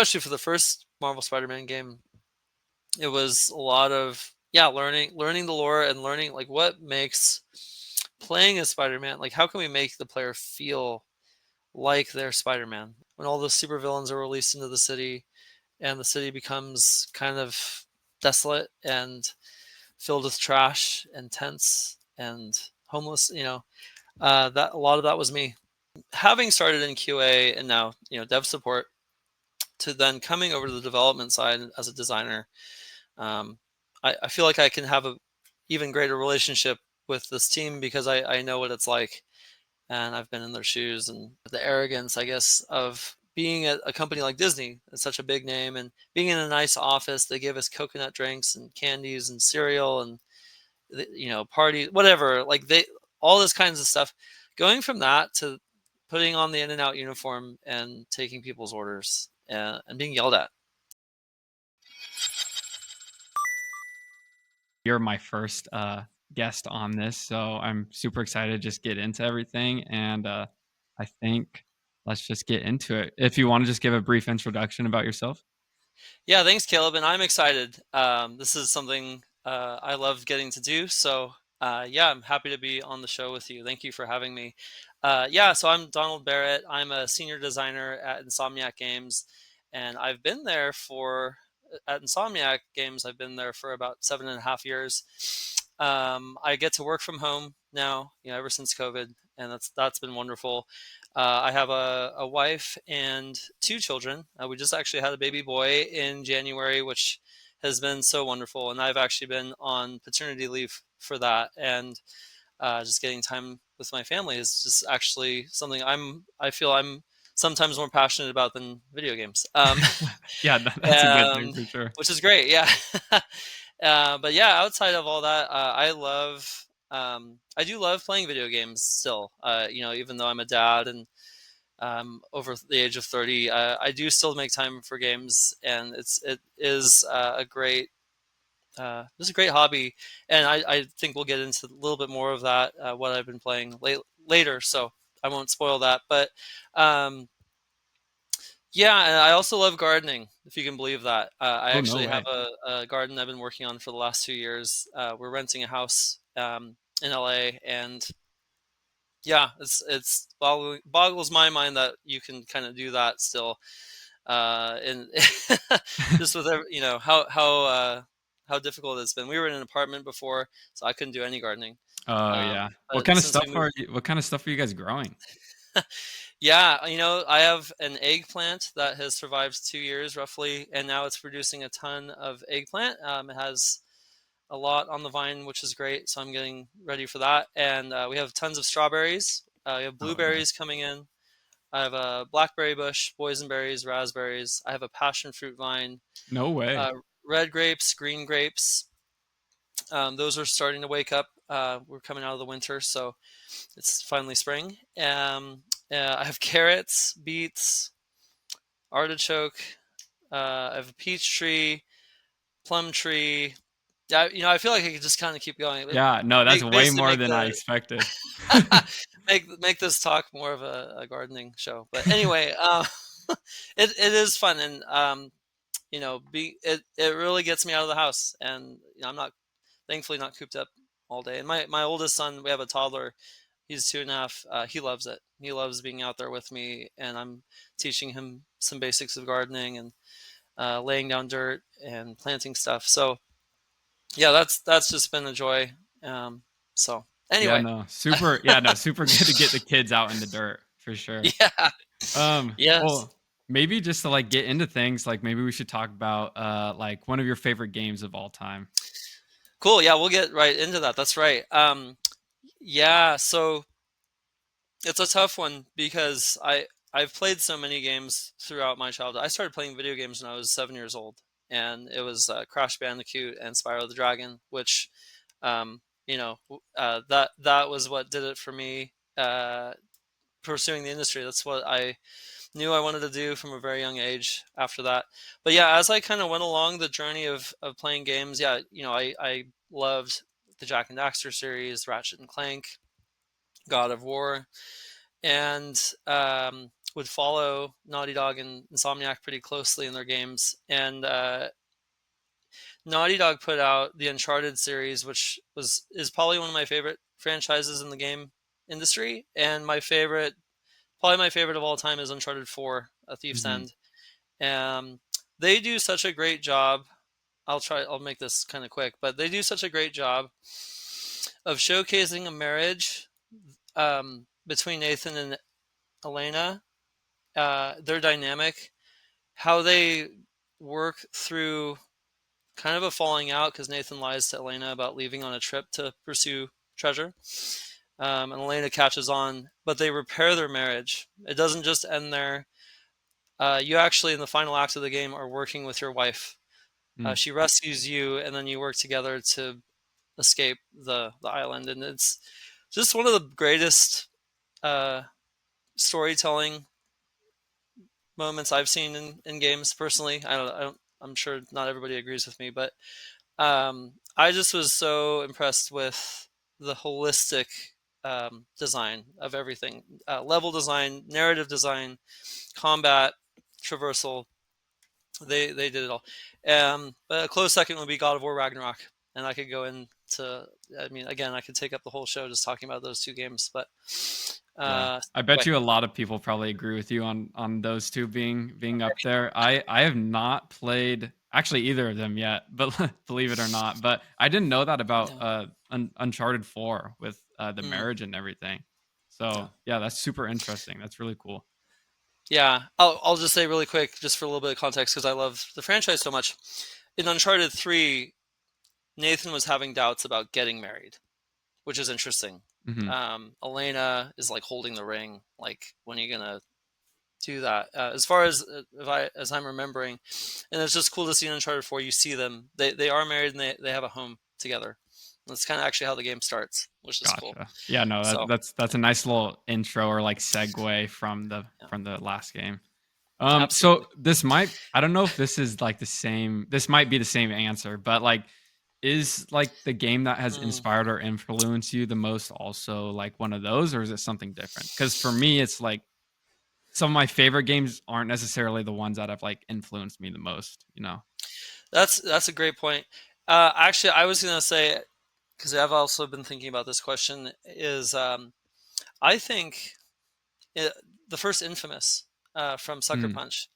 especially for the first Marvel Spider-Man game, it was a lot of learning the lore and learning like what makes playing as Spider-Man, like how can we make the player feel like they're Spider-Man when all the supervillains are released into the city and the city becomes kind of desolate and filled with trash and tents and homeless. That a lot of that was me. Having started in QA and now dev support, to then coming over to the development side as a designer, um, I feel like I can have a even greater relationship with this team because I know what it's like, and I've been in their shoes, and the arrogance, I guess, of being at a company like Disney. It's such a big name, and being in a nice office. They give us coconut drinks and candies and cereal and parties, whatever. Like all this kinds of stuff. Going from that to putting on the In-N-Out uniform and taking people's orders and being yelled at. You're my first guest on this, so I'm super excited to just get into everything. And I think let's just get into it. If you want to just give a brief introduction about yourself. Yeah, thanks, Caleb, and I'm excited. This is something I love getting to do. So I'm happy to be on the show with you. Thank you for having me. So I'm Donald Barrett. I'm a senior designer at Insomniac Games, and I've been there at Insomniac Games. I've been there for about 7.5 years. I get to work from home now, ever since COVID, and that's been wonderful. I have a wife and 2 children. We just actually had a baby boy in January, which has been so wonderful. And I've actually been on paternity leave for that. And just getting time with my family is just actually something I feel I'm sometimes more passionate about than video games. Yeah, that's a good thing for sure. Which is great. Yeah. But yeah, outside of all that, I do love playing video games still. Even though I'm a dad and over the age of 30, I do still make time for games, and it is a great hobby, and I think we'll get into a little bit more of that what I've been playing later, so I won't spoil that. But um, yeah, and I also love gardening, if you can believe that. I Oh, no actually have way. a garden I've been working on for the last 2 years. We're renting a house in LA, and yeah, it's boggles my mind that you can kind of do that still. And just with how difficult it's been. We were in an apartment before, so I couldn't do any gardening. Oh yeah. What But kind of since stuff we moved, are you? What kind of stuff are you guys growing? yeah, I have an eggplant that has survived 2 years roughly, and now it's producing a ton of eggplant. It has a lot on the vine, which is great. So I'm getting ready for that. And we have tons of strawberries. We have Oh yeah. blueberries coming in. I have a blackberry bush, boysenberries, raspberries. I have a passion fruit vine, No way. uh, red grapes, green grapes. Those are starting to wake up. We're coming out of the winter, so it's finally spring. I have carrots, beets, artichoke. I have a peach tree, plum tree. Yeah, I feel like I could just kind of keep going. Yeah, no, that's way Basically more make than I the expected. make this talk more of a gardening show. But anyway, it is fun, and it really gets me out of the house, and I'm not thankfully not cooped up all day. And my oldest son, we have a toddler. He's 2.5. He loves it. He loves being out there with me, and I'm teaching him some basics of gardening and laying down dirt and planting stuff. So yeah, that's just been a joy. So Yeah, anyway, no, super. Yeah, no, super good to get the kids out in the dirt for sure. yeah, yes, Well, maybe just to like get into things, like maybe we should talk about like one of your favorite games of all time. cool. Yeah, we'll get right into that. That's right. Yeah, so it's a tough one because I've played so many games throughout my childhood. I started playing video games when I was 7 years old, and it was Crash Bandicoot and Spyro the Dragon, which that was what did it for me. Pursuing the industry, that's what I knew I wanted to do from a very young age after that. But yeah, as I kind of went along the journey of playing games, yeah, I loved the Jack and Daxter series, Ratchet and Clank, God of War, and would follow Naughty Dog and Insomniac pretty closely in their games. And Naughty Dog put out the Uncharted series, which is probably one of my favorite franchises in the game industry, and probably my favorite of all time is Uncharted 4: A Thief's Hmm. End. Um, they do such a great job. I'll make this kind of quick, but they do such a great job of showcasing a marriage between Nathan and Elena, their dynamic, how they work through kind of a falling out because Nathan lies to Elena about leaving on a trip to pursue treasure. And Elena catches on, but they repair their marriage. It doesn't just end there. You actually, in the final act of the game, are working with your wife. Mm. She rescues you, and then you work together to escape the island. And it's just one of the greatest uh, storytelling moments I've seen in games personally. I'm sure not everybody agrees with me, but I just was so impressed with the holistic design of everything, level design, narrative design, combat, traversal. They did it all. But a close second would be God of War Ragnarok, and I could go into. I mean, again, I could take up the whole show just talking about those two games, but Yeah. uh, I bet anyway, you a lot of people probably agree with you on those 2 being up there. I have not played actually either of them yet, but believe it or not, but I didn't know that about, yeah, Uncharted 4 with, the mm, marriage and everything. yeah. So, yeah, that's super interesting. That's really cool. Yeah, I'll just say really quick, just for a little bit of context, because I love the franchise so much. In Uncharted 3, Nathan was having doubts about getting married, which is interesting. Mhm. Elena is like holding the ring, like when are you gonna do that? As far as if I as I'm remembering, and it's just cool to see in Uncharted 4. You see them; they are married and they have a home together. That's kind of actually how the game starts, which is cool. Gotcha. Yeah, no, So that's a nice little intro or, like, segue yeah, from the last game. absolutely. So this might I don't know if this is like the same this might be the same answer, but like is like the game that has Mm, inspired or influenced you the most also like one of those or is it something different? Cuz for me it's like some of my favorite games aren't necessarily the ones that have like influenced me the most, you know. that's a great point. Actually, I was gonna say because I've also been thinking about this question is I think it, the first Infamous from Sucker Mm, Punch.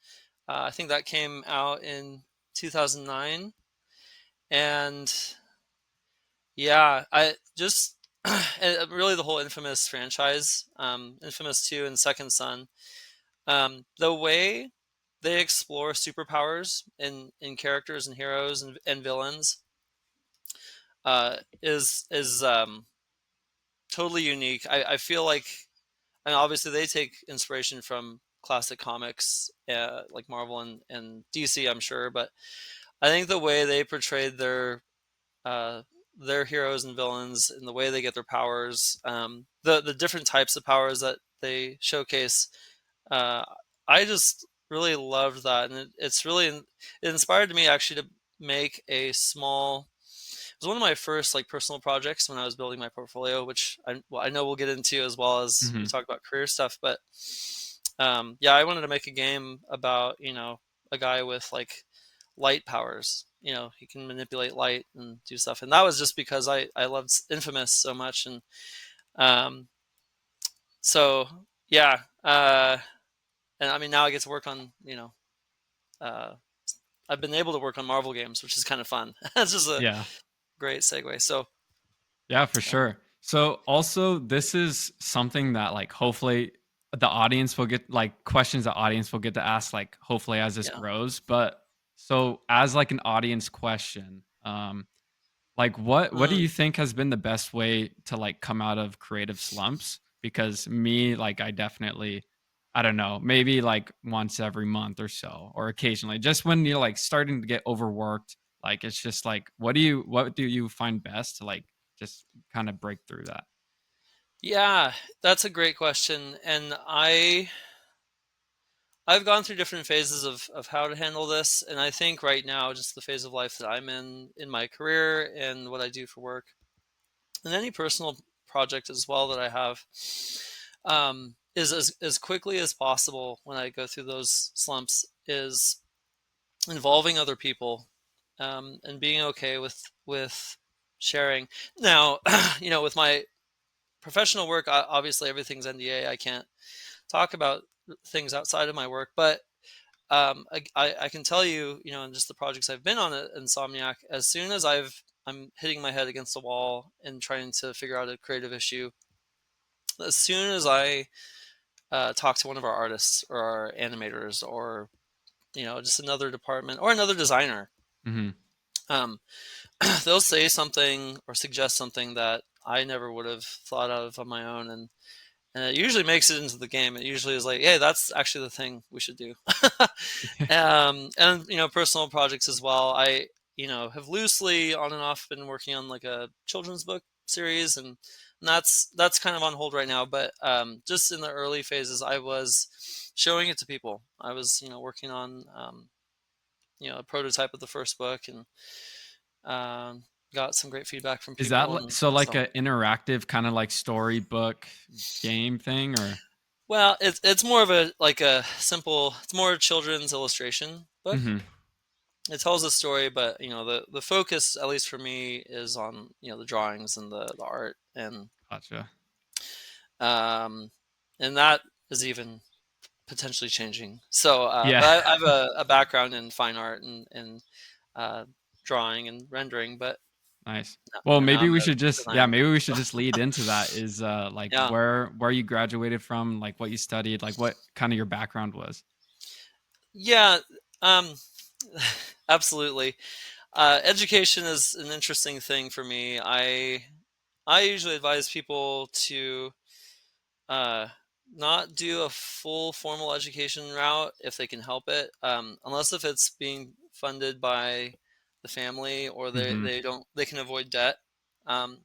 I think that came out in 2009, and yeah, I just really the whole Infamous franchise, Infamous 2 and Second Son, the way they explore superpowers in characters and heroes and villains is totally unique. I feel like, and obviously they take inspiration from classic comics like Marvel and DC, I'm sure, but I think the way they portrayed uh, their heroes and villains and the way they get their powers, the different types of powers that they showcase, uh, I just really loved that, and it inspired me actually to make a small. It was one of my first like personal projects when I was building my portfolio, which I know we'll get into as well as we mhm. talk about career stuff. But yeah, I wanted to make a game about a guy with like light powers. He can manipulate light and do stuff, and that was just because I loved Infamous so much, and um, so yeah, and I mean now I get to work on uh, I've been able to work on Marvel games, which is kind of fun. It's just a Yeah. great segue. So Yeah, for um, sure. So also this is something that like hopefully the audience will get like questions the audience will get to ask like hopefully as this yeah. grows. But so as like an audience question, like what do Mm, you think has been the best way to like come out of creative slumps? Because me, like I definitely I don't know, maybe like once every month or so, or occasionally, just when you're like starting to get overworked, like it's just like what do you find best to like just kind of break through that? yeah, that's a great question, and I've gone through different phases of how to handle this, and I think right now, just the phase of life that I'm in my career and what I do for work, and any personal project as well that I have. is as quickly as possible when I go through those slumps is involving other people, and being okay with sharing. Now, with my professional work, obviously everything's NDA. I can't talk about things outside of my work, but I can tell you, in just the projects I've been on at Insomniac, as soon as I'm hitting my head against a wall and trying to figure out a creative issue, as soon as I talk to one of our artists or our animators or just another department or another designer, Hmm. um, they'll say something or suggest something that I never would have thought of on my own, and it usually makes it into the game. It usually is like, hey, that's actually the thing we should do. And personal projects as well. I have loosely on and off been working on like a children's book series, and that's kind of on hold right now. But just in the early phases, I was showing it to people. I was working on a prototype of the first book, and um, got some great feedback from Is that people, and so like so. an interactive kind of like storybook game thing, or? Well, it's more of a like a simple. It's more a children's illustration book. Hmm. It tells a story, but the focus, at least for me, is on the drawings and the art, Gotcha. um, and that is even potentially changing. So, Yeah. but I have a background in fine art and uh, drawing and rendering, but Nice. Well, now maybe I'm we a should just designer. maybe we should just lead into that is like Yeah, where you graduated from, like what you studied, like what kind of your background was. yeah, um, absolutely. Education is an interesting thing for me. I usually advise people to uh, not do a full formal education route if they can help it, unless if it's being funded by the family or Hmm. they can avoid debt. Um,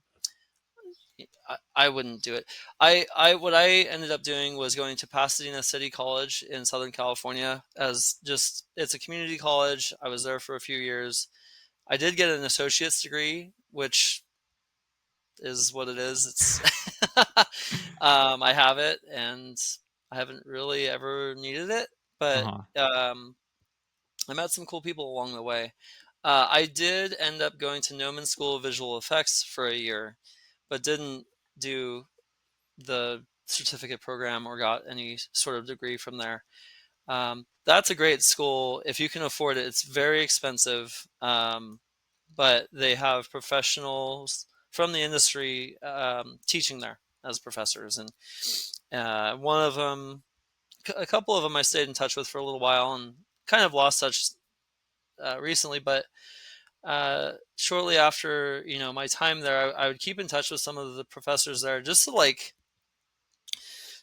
I wouldn't do it. I what I ended up doing was going to Pasadena City College in Southern California, as just it's a community college. I was there for a few years. I did get an associate's degree, which is what it is. It's I have it, and I haven't really ever needed it, but Uh-huh. I met some cool people along the way. I did end up going to Noman School of Visual Effects for a year, but didn't do the certificate program or got any sort of degree from there. That's a great school if you can afford it. It's very expensive, but they have professionals from the industry teaching there as professors, and one of them, a couple of them, I stayed in touch with for a little while, and kind of lost touch recently. But shortly after my time there, I would keep in touch with some of the professors there just to like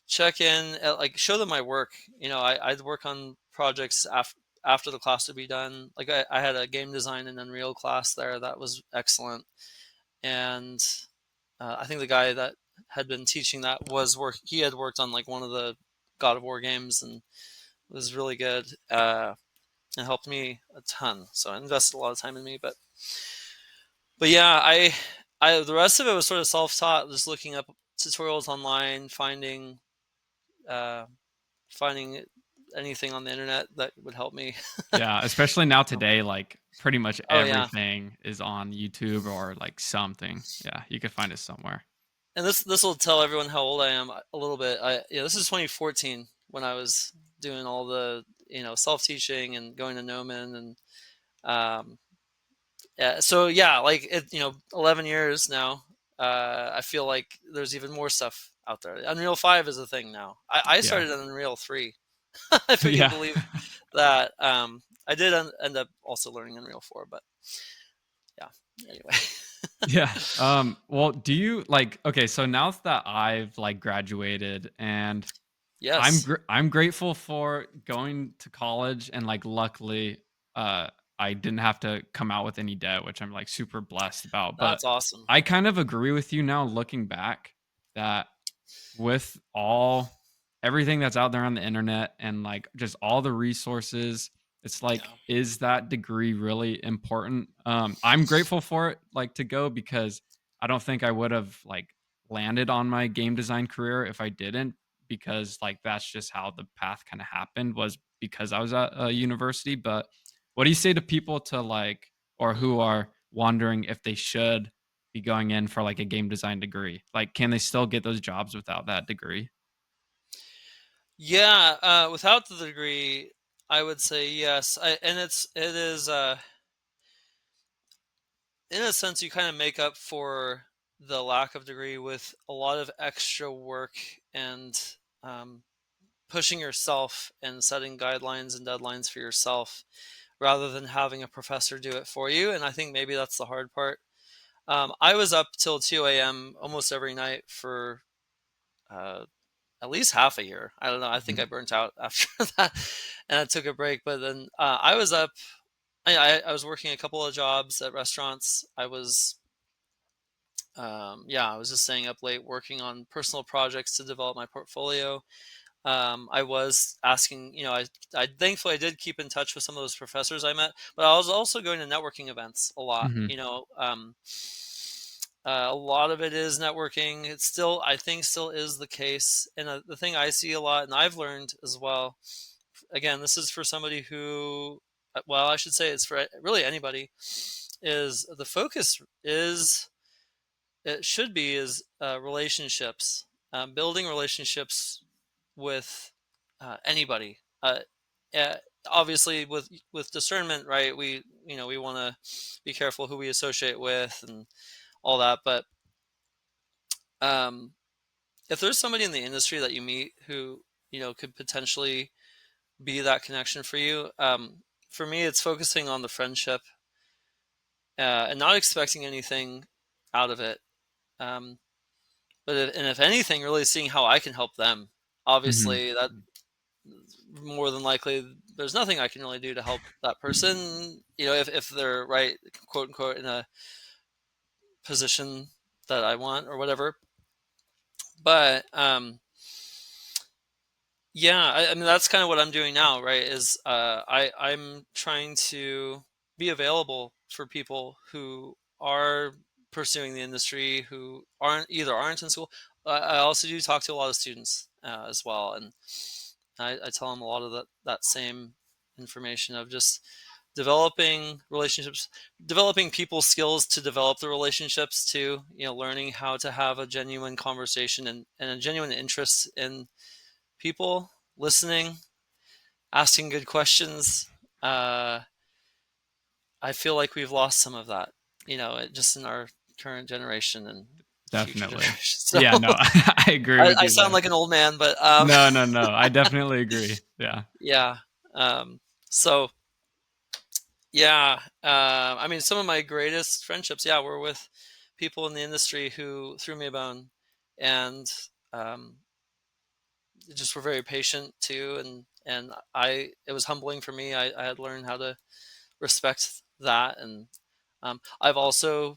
check in, like show them my work. I'd work on projects after the class would be done. Like I had a game design and Unreal class there that was excellent, and I think the guy that had been teaching that was work. He had worked on like one of the God of War games and was really good, and helped me a ton. So I invested a lot of time in me, but yeah, I the rest of it was sort of self-taught, just looking up tutorials online, uh, finding anything on the internet that would help me. Yeah, especially now today, like pretty much Oh yeah, everything is on YouTube or like something. Yeah, you could find it somewhere. and this will tell everyone how old I am a little bit. This is 2014 when I was doing all the self-teaching and going to Noman, and um, yeah, so yeah, like 11 years now. I feel like there's even more stuff out there. Unreal 5 is a thing now. I Yeah. started on Unreal 3, if you can Yeah. believe that. I did end up also learning Unreal 4, but yeah. Anyway, Yeah. Well, do you like okay, so now that I've like graduated and yes, I'm grateful for going to college and like luckily I didn't have to come out with any debt, which I'm like super blessed about. But that's awesome. I kind of agree with you now looking back that with all everything that's out there on the internet and like just all the resources, it's like Yeah, is that degree really important? I'm grateful for it like to go because I don't think I would have like landed on my game design career if I didn't, because like that's just how the path kind of happened, was because I was at a university. But what do you say to people to like, or who are wondering if they should be going in for like a game design degree? Like, can they still get those jobs without that degree? Yeah, without the degree, I would say yes. And it is in a sense you kind of make up for the lack of degree with a lot of extra work and um, pushing yourself and setting guidelines and deadlines for yourself rather than having a professor do it for you. And I think maybe that's the hard part. I was up till 2 a.m. almost every night for uh, at least half a year. I don't know. I think I Mhm. burnt out after that, and I took a break. But then I was up. I was working a couple of jobs at restaurants. I was yeah, I was just staying up late working on personal projects to develop my portfolio. I was asking, I thankfully I did keep in touch with some of those professors I met, but I was also going to networking events a lot. Mhm. A lot of it is networking. It's still, I think, still is the case. And the thing I see a lot, and I've learned as well. Again, this is for somebody who, well, I should say it's for really anybody. Is the focus is it should be is relationships, building relationships with anybody. Uh, Obviously, with discernment, right? We want to be careful who we associate with and all that. But um, if there's somebody in the industry that you meet who could potentially be that connection for you, for me, it's focusing on the friendship and not expecting anything out of it. Um, and if anything, really seeing how I can help them. Mhm. Obviously, that more than likely there's nothing I can really do to help that person. If they're right, quote unquote, in a position that I want or whatever. But yeah, I mean that's kind of what I'm doing now, right? Is I'm trying to be available for people who are pursuing the industry who aren't in school. I also do talk to a lot of students as well, and I tell them a lot of that same information of just developing relationships, developing people skills to develop the relationships too. Learning how to have a genuine conversation and a genuine interest in people, listening, asking good questions. Uh, I feel like we've lost some of that, just in our current generation and future Definitely. generations. So Yeah, no, I agree with I you sound there. like an old man, but No, no, no. I definitely agree. Yeah. yeah. So yeah, I mean, some of my greatest friendships, yeah, were with people in the industry who threw me a bone, and um, just were very patient too. And it was humbling for me. I had learned how to respect that, and I've also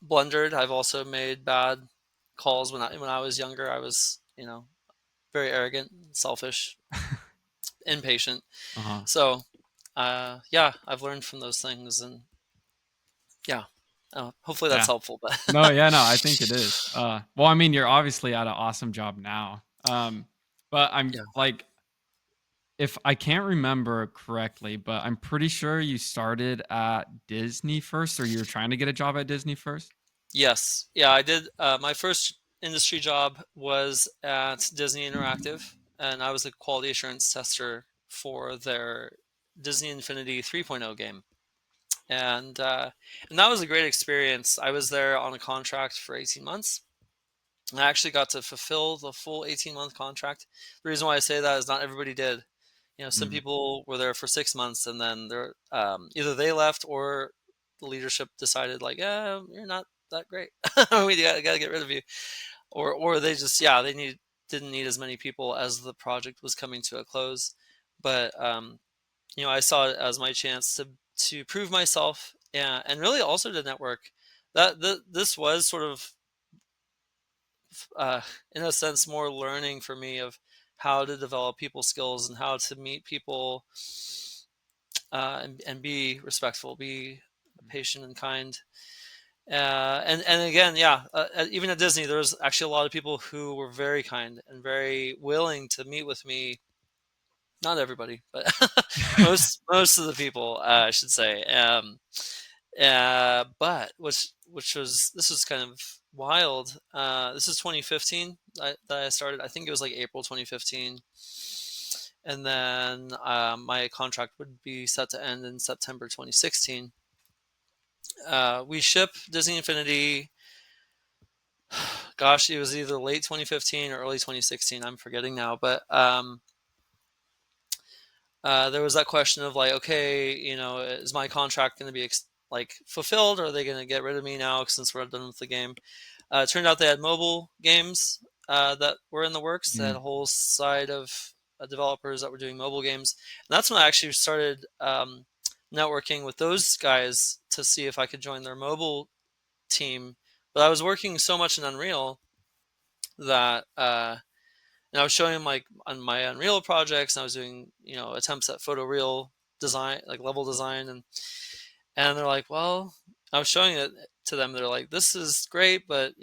blundered. I've also made bad calls when I was younger. I was very arrogant, selfish, impatient. Uh-huh. So yeah, I've learned from those things, and yeah, hopefully that's Yeah. helpful. But No, yeah, no, I think it is. Well, I mean, you're obviously at an awesome job now. But I'm yeah, like, if I can't remember correctly, but I'm pretty sure you started at Disney first, or you were trying to get a job at Disney first. yes, yeah, I did. My first industry job was at Disney Interactive, and I was a quality assurance tester for their Disney Infinity 3.0 game. And that was a great experience. I was there on a contract for 18 months. I actually got to fulfill the full 18-month contract. The reason why I say that is not everybody did. Some Mm. people were there for 6 months and then they're either they left or the leadership decided like, yeah, you're not that great. We got to get rid of you. Or they just they didn't need as many people as the project was coming to a close. But I saw it as my chance to prove myself and really also to network. This was sort of in a sense more learning for me of how to develop people skills and how to meet people and be respectful, be patient and kind. And again, yeah, even at Disney, there was actually a lot of people who were very kind and very willing to meet with me. Not everybody, but most of the people, I should say. But which was this was kind of wild. This is 2015 that I started. I think it was like April 2015, and then my contract would be set to end in September 2016. We ship Disney Infinity. Gosh, it was either late 2015 or early 2016. I'm forgetting now, but there was that question of like, okay, is my contract going to be like fulfilled, or are they going to get rid of me now since we're done with the game? It turned out they had mobile games that were in the works. They had Mm, a whole side of developers that were doing mobile games, and that's when I actually started networking with those guys to see if I could join their mobile team. But I was working so much in Unreal that and I was showing them like on my Unreal projects, and I was doing attempts at photoreal design, like level design, and they're like, well, I was showing it to them. They're like, this is great, but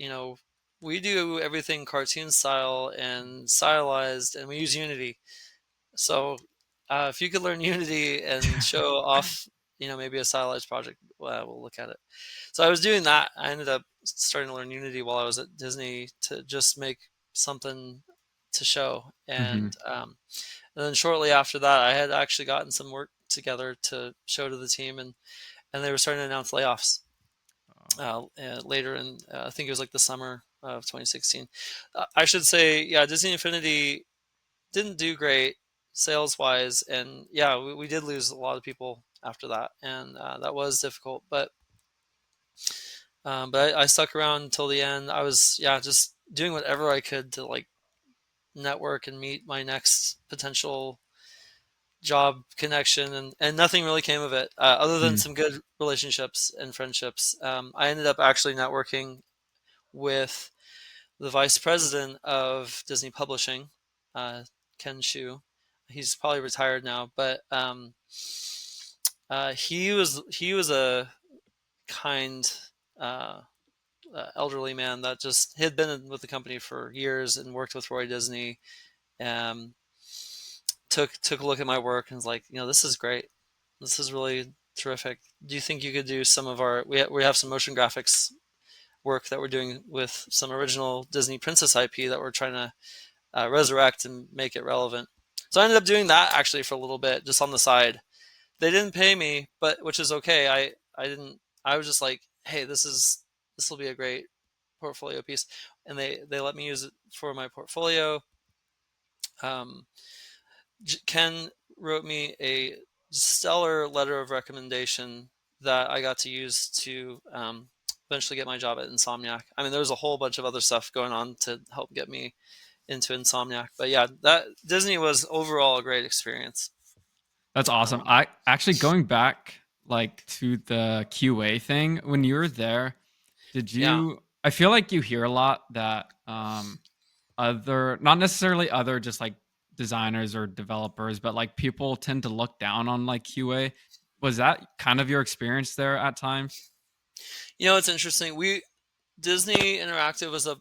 we do everything cartoon style and stylized, and we use Unity. So if you could learn Unity and show off, maybe a stylized project, well, we'll look at it. So I was doing that. I ended up starting to learn Unity while I was at Disney to just make something to show. mhm. And then shortly after that, I had actually gotten some work together to show to the team, and they were starting to announce layoffs Oh, later in, I think it was like the summer of 2016. I should say, yeah, Disney Infinity didn't do great sales wise, and yeah, we did lose a lot of people after that, and that was difficult. But I stuck around until the end. I was, yeah, just doing whatever I could to like network and meet my next potential job connection, and nothing really came of it other than mm, some good relationships and friendships. I ended up actually networking with the vice president of Disney Publishing, Ken Shu. He's probably retired now, but he was a kind uh, elderly man that just had been with the company for years and worked with Roy Disney. Um, took a look at my work and was like, this is great. This is really terrific. Do you think you could do some of our? We have some motion graphics work that we're doing with some original Disney Princess IP that we're trying to resurrect and make it relevant. So I ended up doing that actually for a little bit, just on the side. They didn't pay me, but which is okay. I didn't. I was just like, hey, this will be a great portfolio piece, and they let me use it for my portfolio. Um, Ken wrote me a stellar letter of recommendation that I got to use to eventually get my job at Insomniac. I mean, there was a whole bunch of other stuff going on to help get me into Insomniac, but yeah, that Disney was overall a great experience. that's awesome. Um, I actually going back like to the QA thing when you were there, did yeah, you I feel like you hear a lot that other not necessarily other just like designers or developers, but like people tend to look down on like QA. Was that kind of your experience there at times? it's interesting. We Disney Interactive was a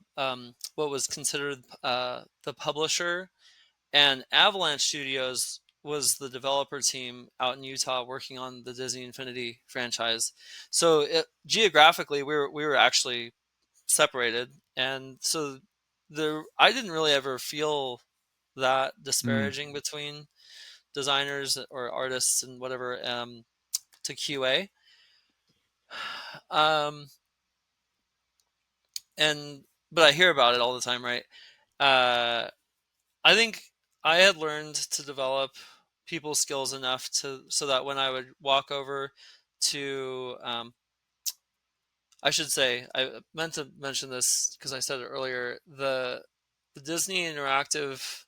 what was considered the publisher, and Avalanche Studios was the developer team out in Utah working on the Disney Infinity franchise. So geographically, we were actually separated, and so I didn't really ever feel that Mm, disparaging between designers or artists and whatever to QA. Um, and but I hear about it all the time, right? Uh, I think I had learned to develop people skills enough to so that when I would walk over to I should say I meant to mention this because I said it earlier, the Disney Interactive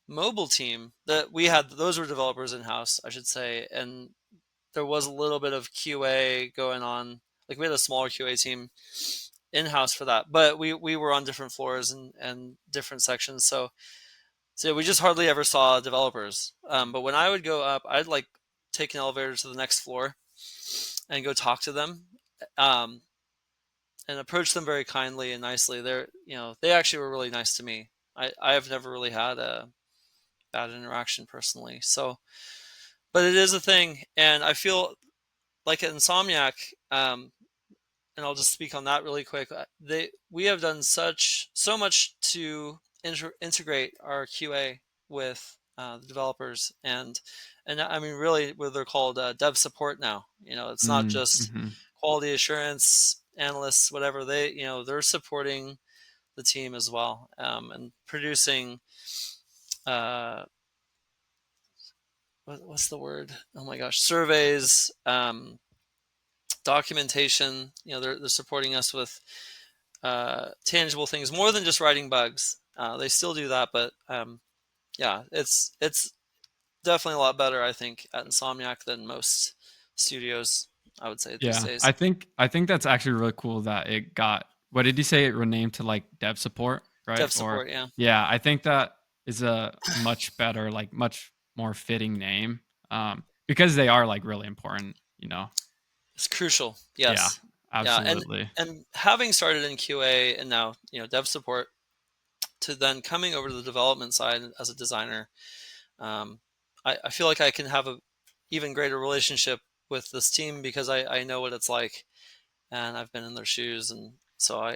mobile team that we had, those were developers in house, I should say, and there was a little bit of QA going on. Like we had a smaller QA team in house for that, but we were on different floors and different sections, so we just hardly ever saw developers. But when I would go up, I'd like take an elevator to the next floor and go talk to them. Um, and approached them very kindly and nicely. They actually were really nice to me. I have never really had a bad interaction personally. So, but it is a thing, and I feel like at Insomniac, and I'll just speak on that really quick. We have done so much to integrate our QA with the developers, and I mean really, where they're called dev support now. It's not just Mm-hmm. quality assurance analysts, whatever. They're supporting the team as well, and producing. Uh, what's the word? Oh my gosh, surveys, documentation. They're supporting us with tangible things more than just writing bugs. They still do that, but yeah, it's definitely a lot better, I think, at Insomniac than most studios, I would say, these Yeah, days. I think that's actually really cool that it got, what did you say, it renamed to like dev support, right? Dev Or support, yeah, yeah, I think that is a much better, like much more fitting name, because they are like really important, you know. it's crucial. Yeah, Yes, yeah, and absolutely. and having started in QA and now dev support, to then coming over to the development side as a designer, um, I feel like I can have a even greater relationship with this team because I know what it's like, and I've been in their shoes, and so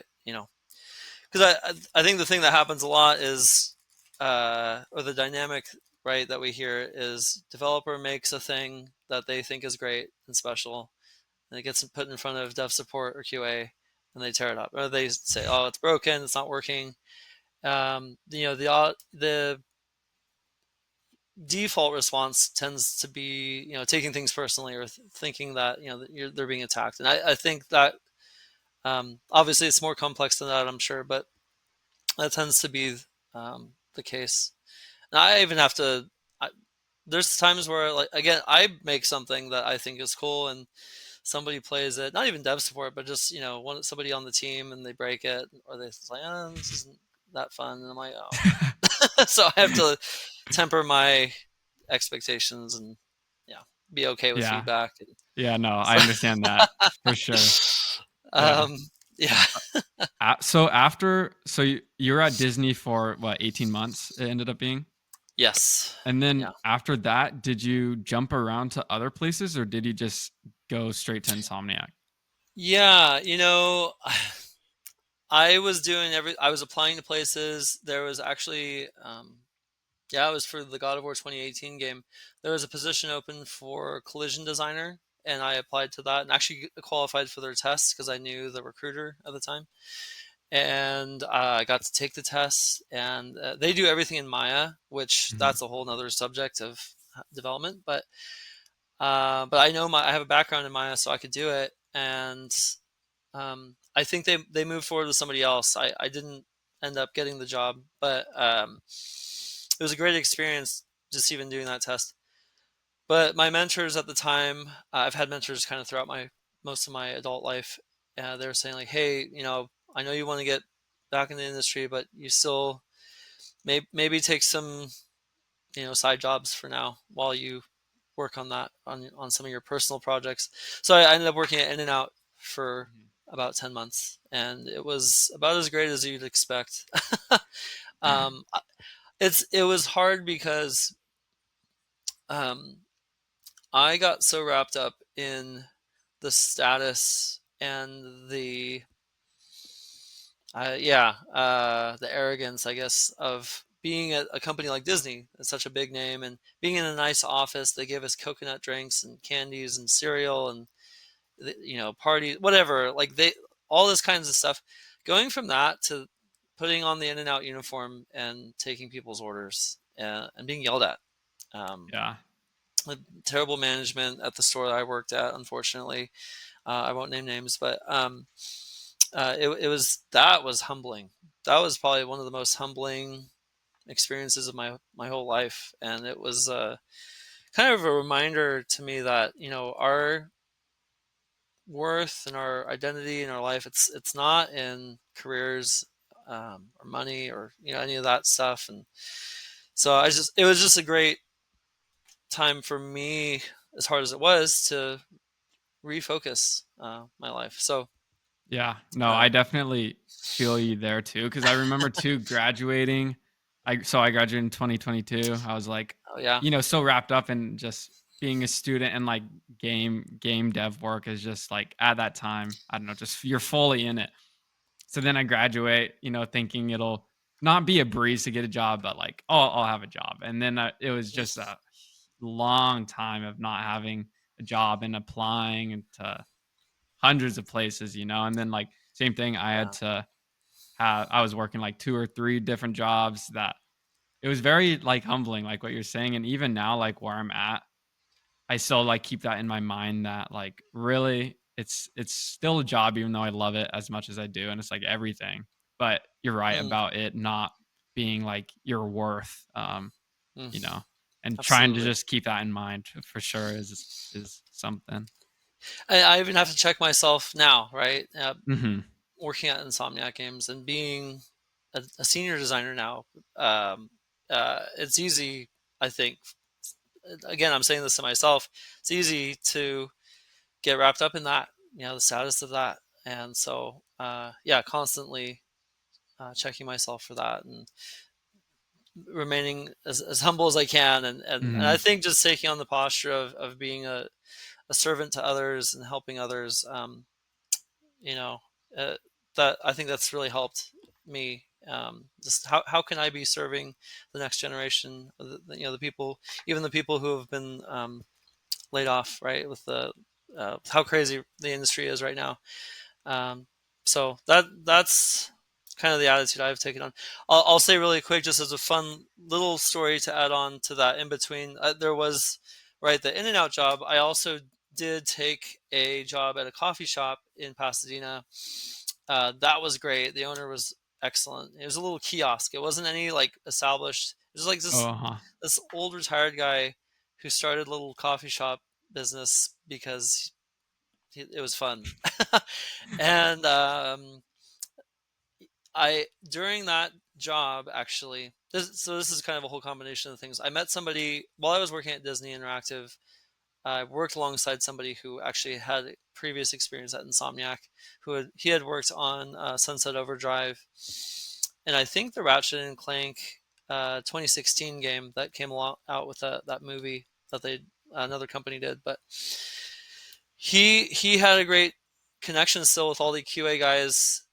because I think the thing that happens a lot is, or the dynamic, right, that we hear is developer makes a thing that they think is great and special, and it gets put in front of dev support or QA, and they tear it up, or they say, "Oh, it's broken, it's not working." The default response tends to be taking things personally, or thinking that they're being attacked, and I think that obviously it's more complex than that, I'm sure, but that tends to be the case. And I even have to. There's times where, like, again, I make something that I think is cool, and somebody plays it. Not even dev support, but just somebody on the team, and they break it, or they say, "Oh, this isn't that fun," and I'm like, "Oh." So I have to temper my expectations and yeah, be okay with Yeah. feedback. Yeah, no, I So, understand that for sure. Yeah. um, yeah, So after, so you're at Disney for what, 18 months it ended up being? yes, And then yeah. after that, did you jump around to other places or did you just go straight to Insomniac? Yeah, I was applying to places. There was actually, yeah, it was for the God of War 2018 game. There was a position open for collision designer, and I applied to that and actually qualified for their test because I knew the recruiter at the time. And I got to take the test, and they do everything in Maya, which Mhm. that's a whole nother subject of development. But I have a background in Maya, so I could do it. And I think they moved forward with somebody else. I didn't end up getting the job, but it was a great experience just even doing that test. But my mentors at the time, I've had mentors kind of throughout my most of my adult life. They were saying like, "Hey, I know you want to get back in the industry, but you still maybe take some side jobs for now while you work on that on some of your personal projects." So I ended up working at In and Out for Mhm. about 10 months, and it was about as great as you'd expect. um, it was hard because um, I got so wrapped up in the status and the arrogance, I guess, of being at a company like Disney. It's such a big name, and being in a nice office. They give us coconut drinks and candies and cereal and parties, whatever. Like they all this kinds of stuff. Going from that to putting on the In and Out uniform and taking people's orders, and being yelled at. Um, Yeah. Terrible management at the store that I worked at, unfortunately. I won't name names, but that was humbling. That was probably one of the most humbling experiences of my whole life, and it was kind of a reminder to me that our worth and our identity in our life, it's not in careers, or money, or any of that stuff. And so it was just a great time for me, as hard as it was, to refocus my life. So Yeah. No, I Um, definitely feel you there too, because I remember too graduating. I graduated in 2022. I was like, oh yeah, so wrapped up in just being a student, and like game dev work is just like at that time, I don't know, just you're fully in it. So then I graduate, thinking it'll not be a breeze to get a job, but like, oh, I'll have a job. And then it was just a long time of not having a job and applying into hundreds of places, and then like same thing, I had yeah. to have I was working like 2 or 3 different jobs that it was very like humbling, like what you're saying. And even now, like where I'm at, I still like keep that in my mind that like really it's still a job even though I love it as much as I do, and it's like everything. But you're right Mm, about it not being like your worth, you mm, know, and trying to absolutely. just keep that in mind for sure is something. I even have to check myself now, right? Mhm. Working at Insomniac Games and being a senior designer now, it's easy, I think. Again, I'm saying this to myself. It's easy to get wrapped up in that, the status of that, and so yeah, constantly checking myself for that and remaining as humble as I can, and I Mhm. think just taking on the posture of being a servant to others and helping others. You know, uh, that I think that's really helped me. Just how can I be serving the next generation? The people, even the people who have been laid off, right? With the how crazy the industry is right now. Um, so that's kind of the attitude I've taken on. I'll say really quick, just as a fun little story to add on to that. In between, there was right the In and Out job. I also did take a job at a coffee shop in Pasadena. That was great. The owner was excellent. It was a little kiosk. It wasn't any like established. It was like Uh-huh. this old retired guy who started a little coffee shop business because it was fun. And I during that job actually, this is kind of a whole combination of things. I met somebody while I was working at Disney Interactive. I worked alongside somebody who actually had previous experience at Insomniac, he had worked on Sunset Overdrive, and I think the Ratchet and Clank 2016 game that came out with that movie that they another company did. But he had a great connection still with all the QA guys.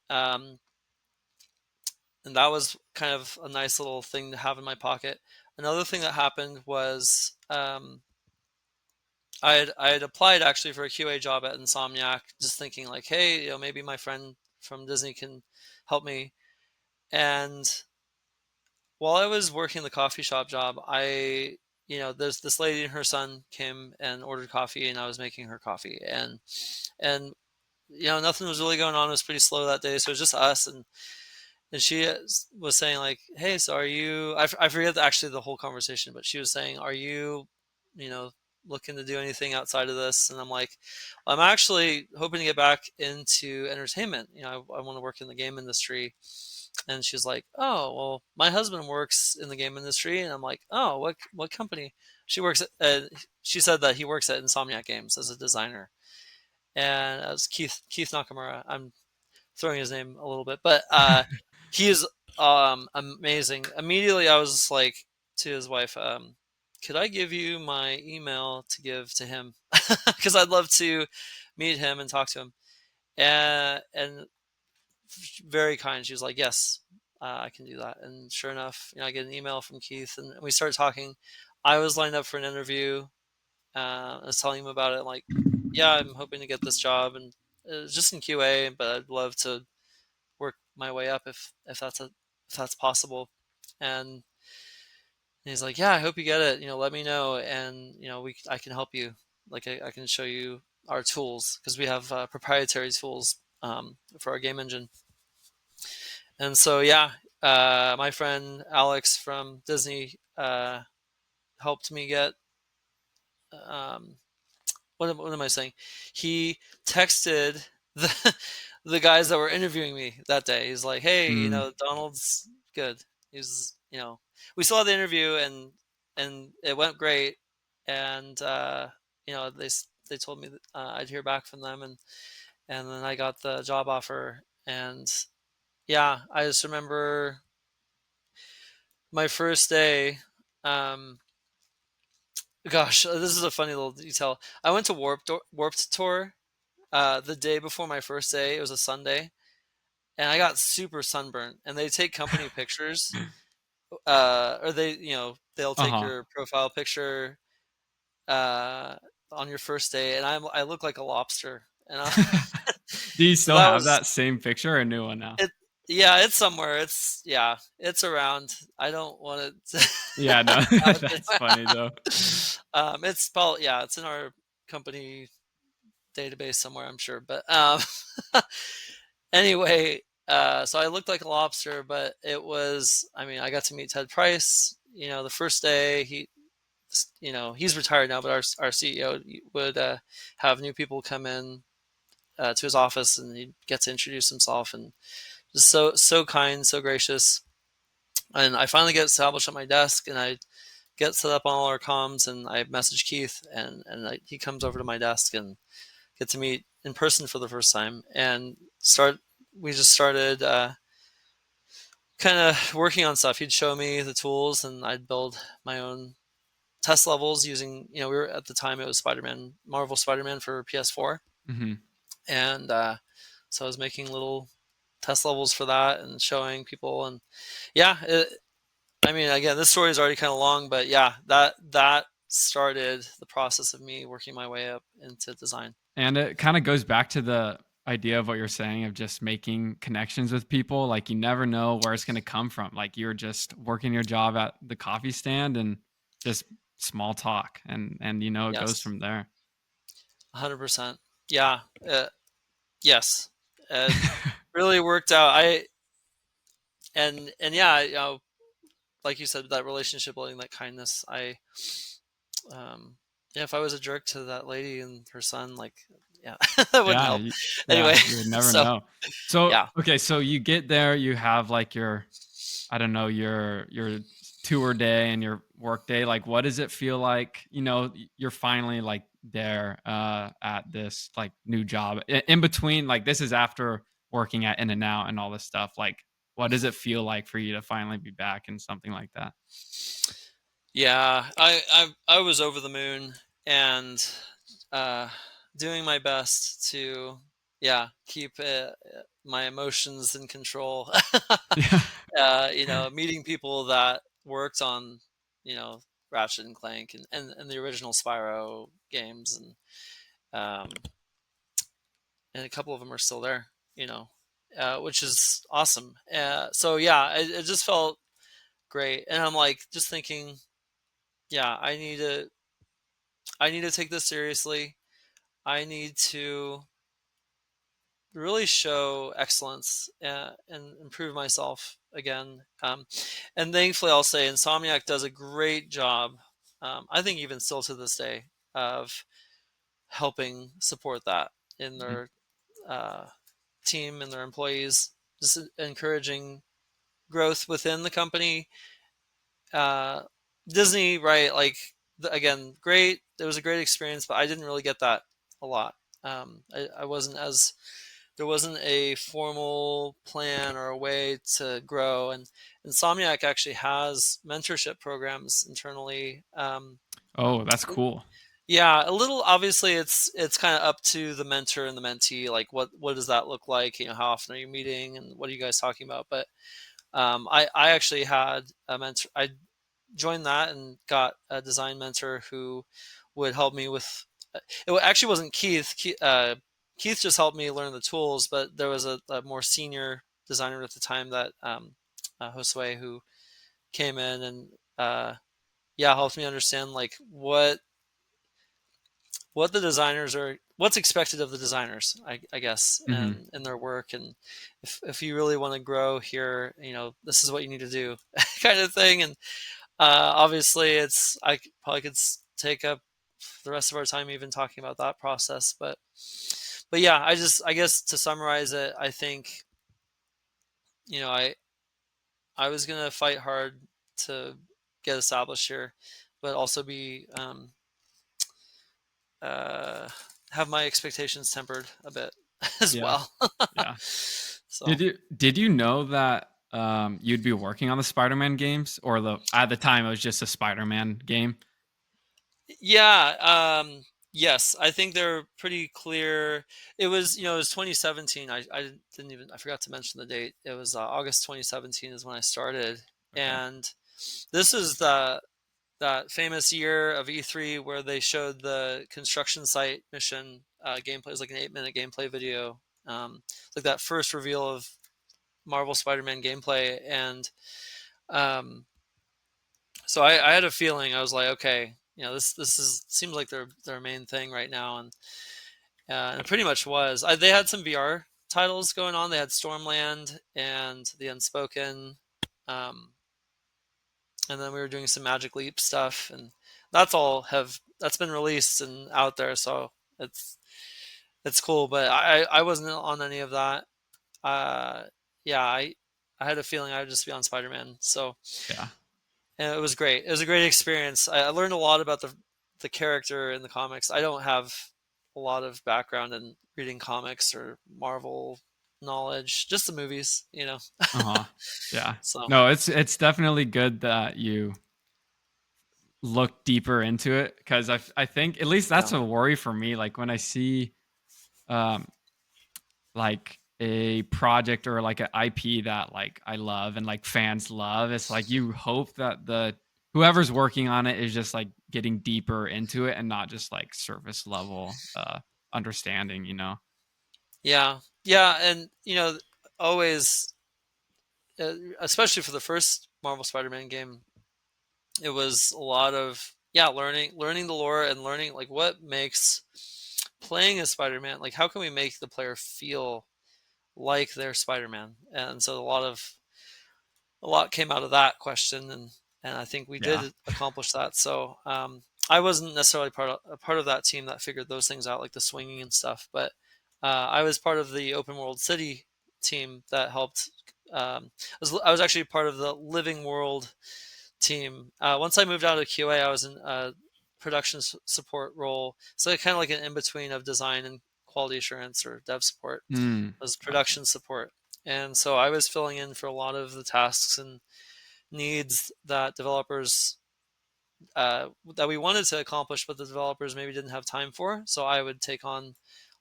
And that was kind of a nice little thing to have in my pocket. Another thing that happened was I had applied actually for a QA job at Insomniac, just thinking like, hey, maybe my friend from Disney can help me. And while I was working the coffee shop job, there's this lady and her son came and ordered coffee, and I was making her coffee, and nothing was really going on. It was pretty slow that day, so it was just us, and she was saying like, hey, so are you, I forget actually the whole conversation, but she was saying, are you you know looking to do anything outside of this? And I'm like, well, I'm actually hoping to get back into entertainment. I want to work in the game industry. And she's like, oh, well, my husband works in the game industry. And I'm like, oh, what company? She said that he works at Insomniac Games as a designer. And as Keith Nakamura, I'm throwing his name a little bit, but he is amazing. Immediately, I was like to his wife, "Could I give you my email to give to him? Because I'd love to meet him and talk to him." And very kind. She was like, "Yes, I can do that." And sure enough, I get an email from Keith, and we started talking. I was lined up for an interview. I was telling him about it, like, yeah, I'm hoping to get this job, and just in QA, but I'd love to work my way up if that's possible. And he's like, yeah, I hope you get it. Let me know, and I can help you. Like I can show you our tools because we have proprietary tools for our game engine. And so yeah, my friend Alex from Disney helped me get um, what am I saying? He texted the the guys that were interviewing me that day. He's like, "Hey, Mm. Donald's good." We still had the interview, and it went great. And they told me that I'd hear back from them, and then I got the job offer. And yeah, I just remember my first day. Um, Gosh, this is a funny little detail. I went to Warped Tour the day before my first day. It was a Sunday, and I got super sunburnt. And they take company pictures, or they'll take Uh-huh. your profile picture uh, on your first day, and I look like a lobster. And Do you so still that have was that same picture or a new one now? it. Yeah, it's somewhere. It's around. I don't want it to Yeah, no, have it that's funny though. it's probably, yeah, it's in our company database somewhere, I'm sure. But anyway, so I looked like a lobster, but I mean, I got to meet Ted Price. The first day he's retired now, but our CEO would have new people come in to his office, and he'd get to introduce himself, and just so kind, so gracious. And I finally get established at my desk, and I get set up on all our comms, and I message Keith, and he comes over to my desk, and get to meet in person for the first time, and we just started kind of working on stuff. He'd show me the tools, and I'd build my own test levels using, we were at the time, it was Marvel Spider-Man for PS4. Mhm. And so I was making little test levels for that and showing people. And yeah, I mean, again, this story is already kind of long, but yeah, that started the process of me working my way up into design. And it kinda goes back to the idea of what you're saying of just making connections with people, like, you never know where it's gonna come from, like, you're just working your job at the coffee stand and just small talk, and, it goes Yes, from there. 100%. Yeah. Yes. It really worked out. And yeah, like you said, that relationship building, that kindness. Yeah, if I was a jerk to that lady and her son, like, yeah, that wouldn't Yeah, help. y Anyway, yeah, you would never so know. So, yeah. okay, so you get there, you have, like, I don't know, your tour day and your work day, like, what does it feel like, you're finally, like, there, at this, like, new job? In between, like, this is after working at In-N-Out and all this stuff, like, what does it feel like for you to finally be back in something like that? Yeah, I was over the moon, and uh, doing my best to, yeah, keep my emotions in control. Yeah. Meeting people that worked on, you know, Ratchet and Clank, and the original Spyro games, um, and a couple of them are still there, which is awesome. So yeah, it just felt great, and I'm like just thinking, yeah, I need to take this seriously. I need to really show excellence and improve myself again. And thankfully, I'll say Insomniac does a great job. I think even still to this day, of helping support that in Mhm. their uh, team and their employees, just encouraging growth within the company. Uh, Disney, right? Like, again, great. It was a great experience, but I didn't really get that a lot. I wasn't as There wasn't a formal plan or a way to grow. And Insomniac actually has mentorship programs internally. Oh, that's cool. Yeah, a little. Obviously, it's kind of up to the mentor and the mentee. Like, what does that look like? How often are you meeting, and what are you guys talking about? But I actually had a mentor. I joined that and got a design mentor who would help me with. It actually wasn't Keith. Keith just helped me learn the tools, but there was a more senior designer at the time, that Josue, who came in and yeah, helped me understand like what the designers are, what's expected of the designers, I guess, Mhm. and in their work. And if you really want to grow here, this is what you need to do, kind of thing. And obviously, probably could take up the rest of our time even talking about that process. But yeah, I guess to summarize it, I think, you know, I I was gonna fight hard to get established here, but also be uh, have my expectations tempered a bit. as Yeah. well. Yeah. So Did you know that you'd be working on the Spider-Man games, or at the time it was just a Spider-Man game? yeah, yes, I think they're pretty clear. It was, it was 2017. I didn't even, I forgot to mention the date. It was August 2017 is when I started, Okay. and this is the that famous year of E3 where they showed the construction site mission gameplay. It was like an 8-minute gameplay video. It's like that first reveal of Marvel Spider-Man gameplay, and um, so I had a feeling. I was like, okay, this is seems like their main thing right now, and it pretty much was. They had some VR titles going on. They had Stormland and The Unspoken, um, and then we were doing some Magic Leap stuff, and that's been released and out there, so it's it's cool. But I wasn't on any of that. Uh, yeah, I had a feeling I would just be on Spider-Man, so Yeah. and it was great. It was a great experience. I learned a lot about the character in the comics. I don't have a lot of background in reading comics or Marvel knowledge, just the movies. Uh-huh. Yeah. So No, it's definitely good that you look deeper into it, because I think at least yeah, that's a worry for me. Like when I see um like a project or like an IP that like I love and like fans love, it's like you hope that the whoever's working on it is just like getting deeper into it and not just like surface level understanding, you know. yeah, yeah, and always, especially for the first Marvel Spider-Man game, it was a lot of learning the lore and learning like what makes playing as Spider-Man, like how can we make the player feel like they're Spider-Man, and so a lot came out of that question, and I think we Yeah. did accomplish that. So I wasn't necessarily a part of that team that figured those things out, like the swinging and stuff, but I was part of the open world city team that helped. I was actually part of the living world team. Once I moved out of QA, I was in a production support role, so kind of like an in between of design and quality assurance or dev support. Mm, Was gotcha. production support, and so I was filling in for a lot of the tasks and needs that developers that we wanted to accomplish, but the developers maybe didn't have time for. So I would take on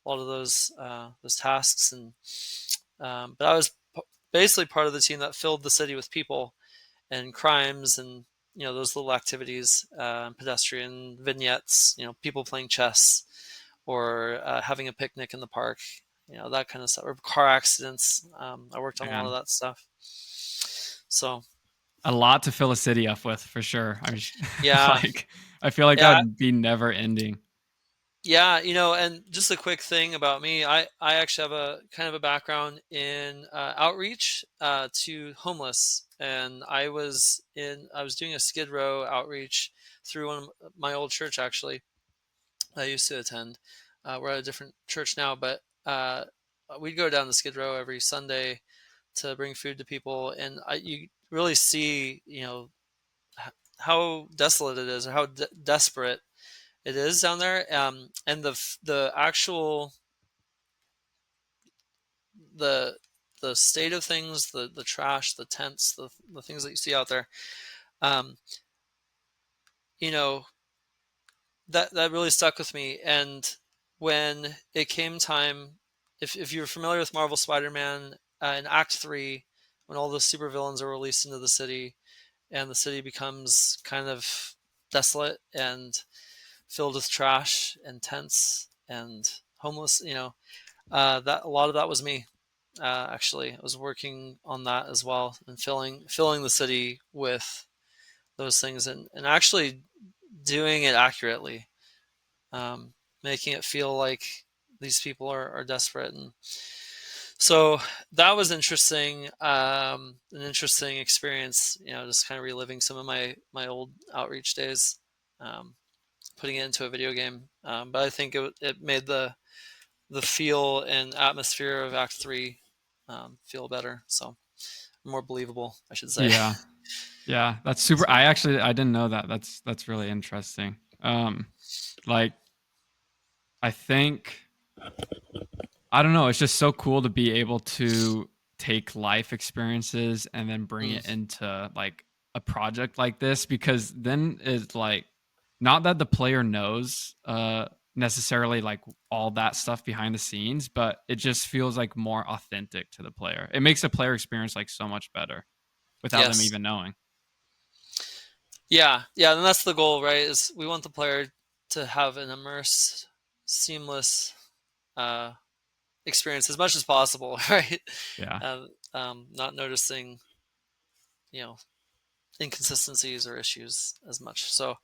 a lot of those tasks, and but I was basically part of the team that filled the city with people and crimes and those little activities, pedestrian vignettes, people playing chess or having a picnic in the park, that kind of stuff, or car accidents. I worked on a lot of Man, that stuff. So a lot to fill a city up with for sure. I'm yeah, like I feel like that yeah, would be never ending. yeah. And just a quick thing about me, I actually have a kind of a background in outreach to homeless, and I was doing a Skid Row outreach through one of my old church actually. I used to attend. We're at a different church now, but we'd go down to Skid Row every Sunday to bring food to people, and you really see, how desolate it is, or how desperate it is down there, and the actual the the state of things, the trash, the tents, the things that you see out there, um, you know, that really stuck with me. And when it came time, if you're familiar with Marvel Spider-Man, in Act 3, when all the supervillains are released into the city and the city becomes kind of desolate and filled with trash and tents and homeless, that a lot of that was me. Actually, I was working on that as well and filling the city with those things, and actually doing it accurately, um, making it feel like these people are desperate. And so that was interesting, an interesting experience, just kind of reliving some of my old outreach days, um, putting it into a video game. But I think it made the feel and atmosphere of Act 3 feel better, so more believable, I should say. Yeah. Yeah, that's super. So I didn't know that. That's really interesting. Like I think I don't know. It's just so cool to be able to take life experiences and then bring Mm, it into like a project like this, because then it's like not that the player knows necessarily like all that stuff behind the scenes, but it just feels like more authentic to the player. It makes the player experience like so much better without them yes. even knowing. Yeah, yeah, and that's the goal, right? Is we want the player to have an immersed, seamless uh, experience as much as possible, right? Yeah. Not noticing, you know, inconsistencies or issues as much. So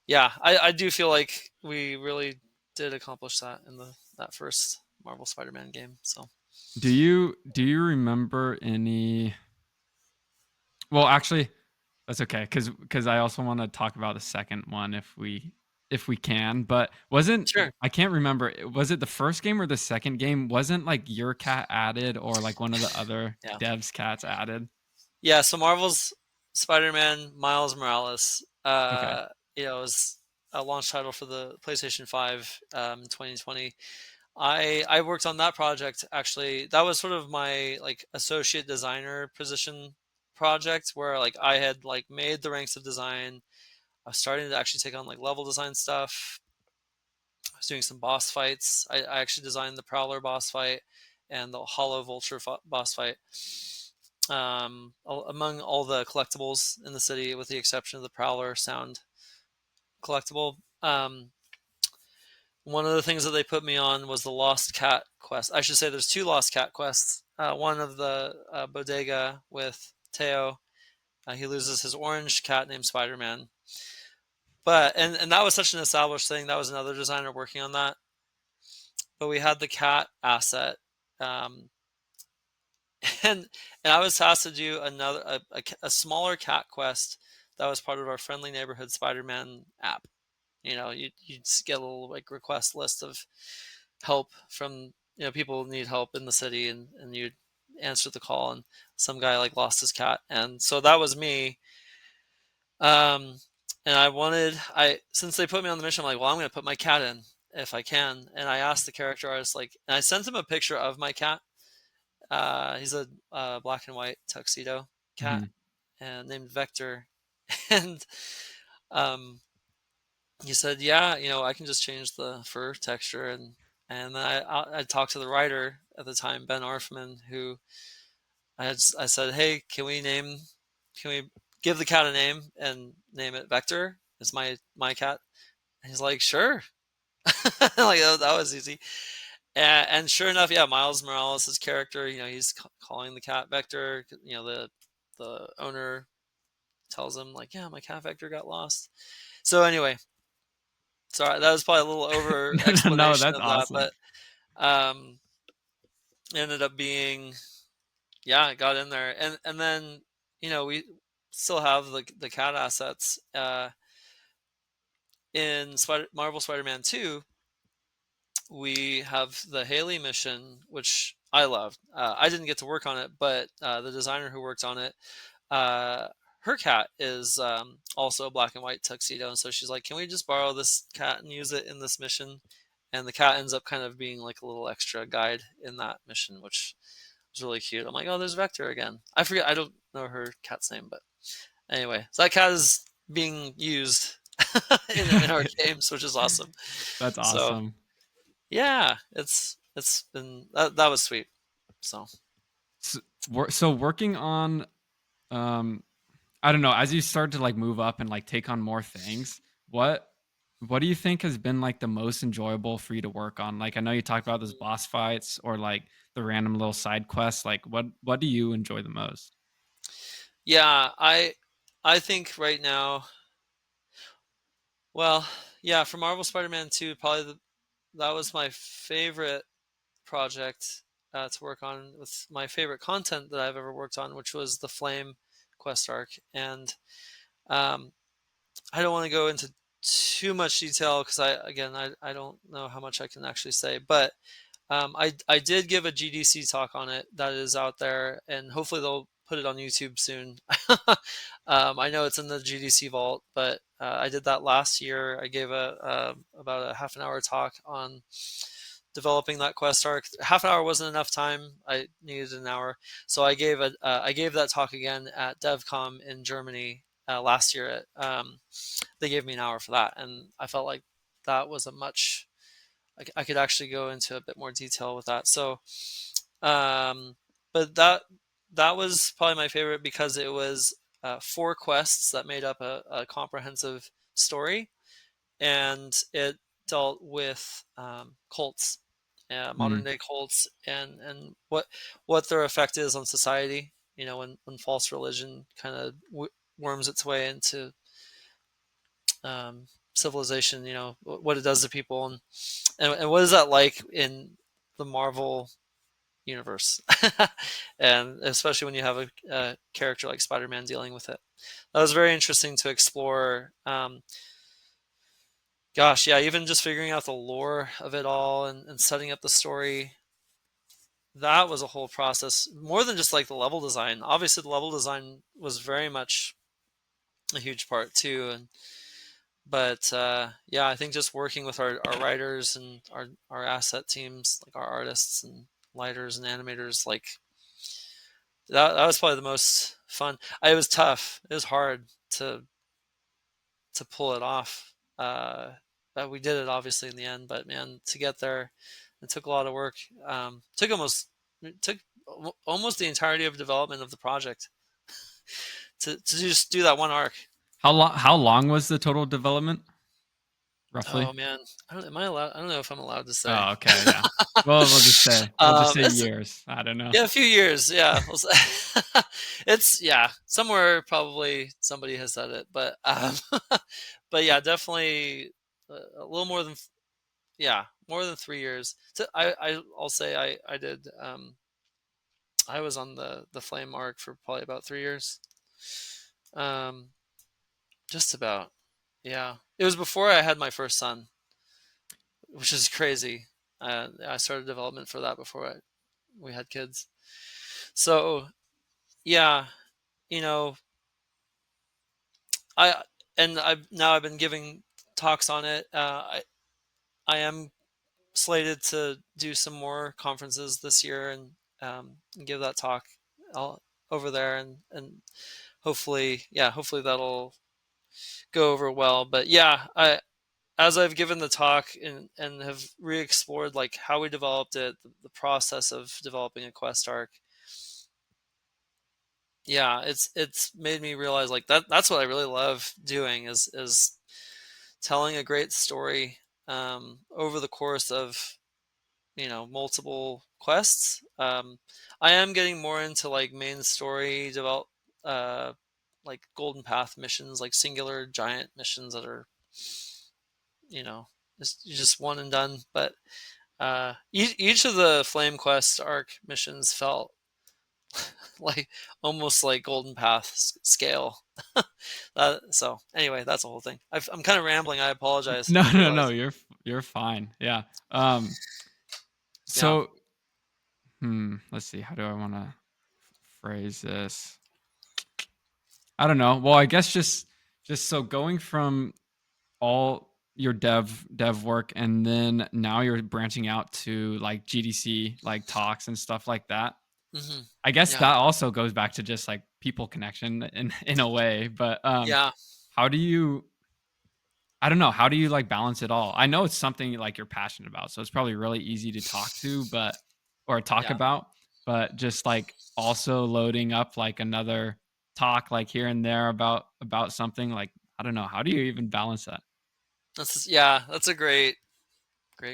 yeah, I do feel like we really did accomplish that in the that first Marvel Spider-Man game. So Do you remember any? Well, actually, that's okay, because I also want to talk about the second one if we can. But wasn't sure, I can't remember. Was it the first game or the second game? Wasn't like your cat added or like one of the other yeah, devs' cats added? yeah. So Marvel's Spider-Man Miles Morales, Okay. is a launch title for the PlayStation 5 in 2020. I worked on that project actually. That was sort of my like associate designer position project where like I had like made the ranks of design. I was starting to actually take on like level design stuff. I was doing some boss fights. I actually designed the Prowler boss fight and the Hollow Vulture boss fight. Among all the collectibles in the city, with the exception of the Prowler sound collectible. One of the things that they put me on was the Lost Cat quest. I should say there's two Lost Cat quests. One of the bodega with Teo. He loses his orange cat named Spider-Man. But and that was such an established thing. That was another designer working on that. But we had the cat asset, um, and I was tasked to do another a smaller cat quest that was part of our friendly neighborhood Spider-Man app. You just get a little like request list of help from people who need help in the city, and you answer the call, and some guy like lost his cat, and so that was me. um and I since they put me on the mission, I'm like, well, I'm going to put my cat in if I can. And I asked the character artist, like, and I sent him a picture of my cat. He's a black and white tuxedo cat, Hmm. and named Vector. And um he said, yeah, I can just change the fur texture. And then I talked to the writer at the time, Ben Arfman, who I said, hey, can we give the cat a name and name it Vector? It's my cat. And he's like, sure. Like that was easy. And sure enough, yeah, Miles Morales' character, he's calling the cat Vector. The owner tells him like, yeah, my cat Vector got lost. So anyway, sorry, that was probably a little over No, explanation that's of that, awesome. but um, ended up being, yeah, it got in there. And then we still have the cat assets in Marvel Spider-Man 2. We have the Haley mission, which I loved. I didn't get to work on it, but the designer who worked on it, uh, her cat is also a black and white tuxedo, and so she's like, "Can we just borrow this cat and use it in this mission?" And the cat ends up kind of being like a little extra guide in that mission, which was really cute. I'm like, "Oh, there's Vector again." I forget. I don't know her cat's name, but anyway, so that cat is being used in our games, which is awesome. That's So awesome. yeah, it's been that was sweet. So So, so working on um I don't know, as you start to like move up and like take on more things, what what do you think has been like the most enjoyable for you to work on? Like I know you talked about those boss fights or like the random little side quests. Like what do you enjoy the most? yeah, I think right now, well, yeah, for Marvel Spider-Man 2, probably that was my favorite project to work on, with my favorite content that I've ever worked on, which was the Flame quest arc. And um, I don't want to go into too much detail because I don't know how much I can actually say, but I did give a GDC talk on it that is out there, and hopefully they'll put it on YouTube soon. I know it's in the GDC vault, but I did that last year. I gave about a half an hour talk on developing that quest arc. Half an hour wasn't enough time. I needed an hour, so I gave that talk again at DevCom in Germany last year. They gave me an hour for that, and I felt like that was a much I could actually go into a bit more detail with that. So, um, but that was probably my favorite because it was 4 quests that made up a comprehensive story, and it dealt with cults, modern Mm. day cults, and what their effect is on society. You know, when false religion kind of worms its way into um, civilization. You know what it does to people, and what is that like in the Marvel universe, and especially when you have a character like Spider-Man dealing with it. That was very interesting to explore. Gosh, yeah, even just figuring out the lore of it all and setting up the story, that was a whole process. More than just like the level design. Obviously, the level design was very much a huge part too. And but yeah, I think just working with our writers and our asset teams, like our artists and lighters and animators, like that was probably the most fun. It was tough. It was hard to pull it off. But we did it obviously in the end. But man, to get there, it took a lot of work. Took almost the entirety of development of the project to just do that one arc. How long was the total development roughly? Oh man, am I allowed? I don't know if I'm allowed to say. Oh, okay, yeah. Well, we'll just say It's years. I don't know. yeah, a few years. Yeah, it's yeah, somewhere probably somebody has said it, but but yeah, definitely a little more than yeah, more than 3 years. So I'll say I did. I was on the flame arc for probably about 3 years. Um, just about. Yeah, it was before I had my first son, which is crazy. I started development for that before we had kids. So yeah, you know, I I've been giving talks on it. I am slated to do some more conferences this year and give that talk all over there and hopefully yeah hopefully that'll go over well. But yeah, I as I've given the talk and have re-explored like how we developed it, the process of developing a quest arc, yeah, it's made me realize like that's what I really love doing is telling a great story over the course of multiple quests. I am getting more into like main story develop uh, like golden path missions, like singular giant missions that are you know just one and done. But each of the flame quest arc missions felt like almost like golden path scale. So anyway, that's the whole thing. I'm kind of rambling. I apologize. I No, just no, no, realized. you're fine. Yeah. Um, Yeah. so, let's see, how do I wanna phrase this? I don't know. Well, I guess just so going from all your dev work and then now you're branching out to like GDC, like talks and stuff like that. Hmm. I guess Yeah. that also goes back to just like people connection in a way, but Yeah. how do you I don't know, how do you like balance it all? I know it's something like you're passionate about, so it's probably really easy to talk to, but or talk Yeah. about, but just like also loading up like another talk like here and there about something like I don't know, how do you even balance that? That's a great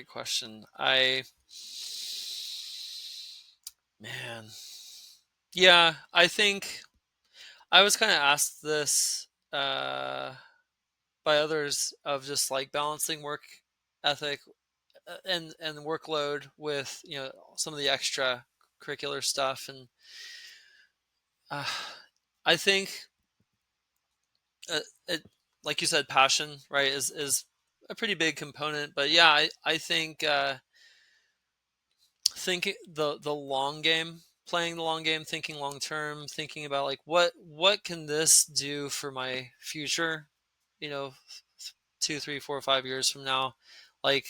question. Man, yeah, I think I was kind of asked this by others of just like balancing work ethic and workload with some of the extra curricular stuff, and uh, I think it, like you said, passion, right, is a pretty big component. But yeah, I think thinking the long game, playing the long game, thinking long term, thinking about like what can this do for my future, you know, 2, 3, 4, 5 years from now, like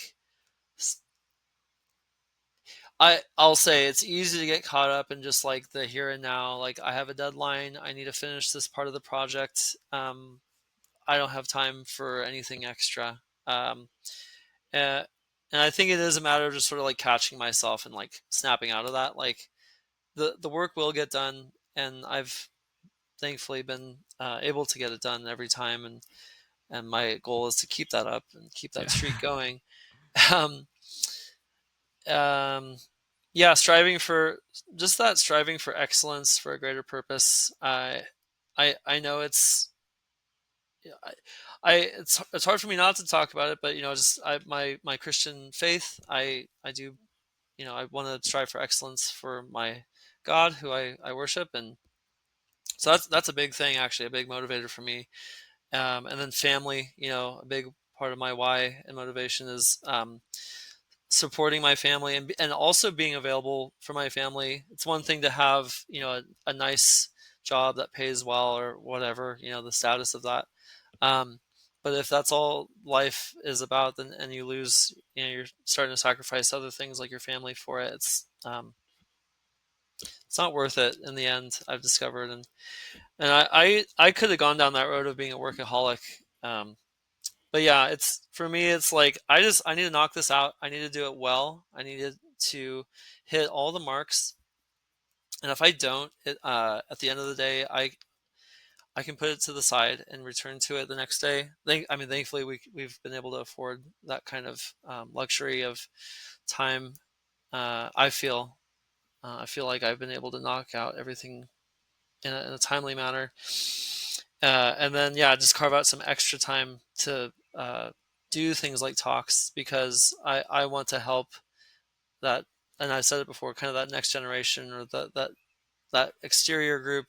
I'll say it's easy to get caught up in just like the here and now. Like I have a deadline, I need to finish this part of the project. I don't have time for anything extra. Uh, and I think it is a matter of just sort of like catching myself and like snapping out of that. Like the work will get done, and I've thankfully been able to get it done every time, and my goal is to keep that up and keep that Yeah. streak going. um, um, yeah, striving for excellence for a greater purpose. I know yeah, it's hard for me not to talk about it, but just my Christian faith. I do I want to strive for excellence for my God, who I worship, and so that's a big thing, actually, a big motivator for me. And then family, a big part of my why and motivation is supporting my family, and also being available for my family. It's one thing to have a nice job that pays well or whatever, the status of that. Um, but if that's all life is about, then and you lose, you're starting to sacrifice other things like your family for it. It's not worth it in the end, I've discovered. And I could have gone down that road of being a workaholic. But yeah, it's for me, it's like I need to knock this out. I need to do it well. I needed to hit all the marks. And if I don't, at the end of the day, I can put it to the side and return to it the next day. I mean, thankfully we've been able to afford that kind of luxury of time. I feel like I've been able to knock out everything in a timely manner. And then, yeah, just carve out some extra time to do things like talks, because I want to help that. And I said it before, kind of that next generation, or that exterior group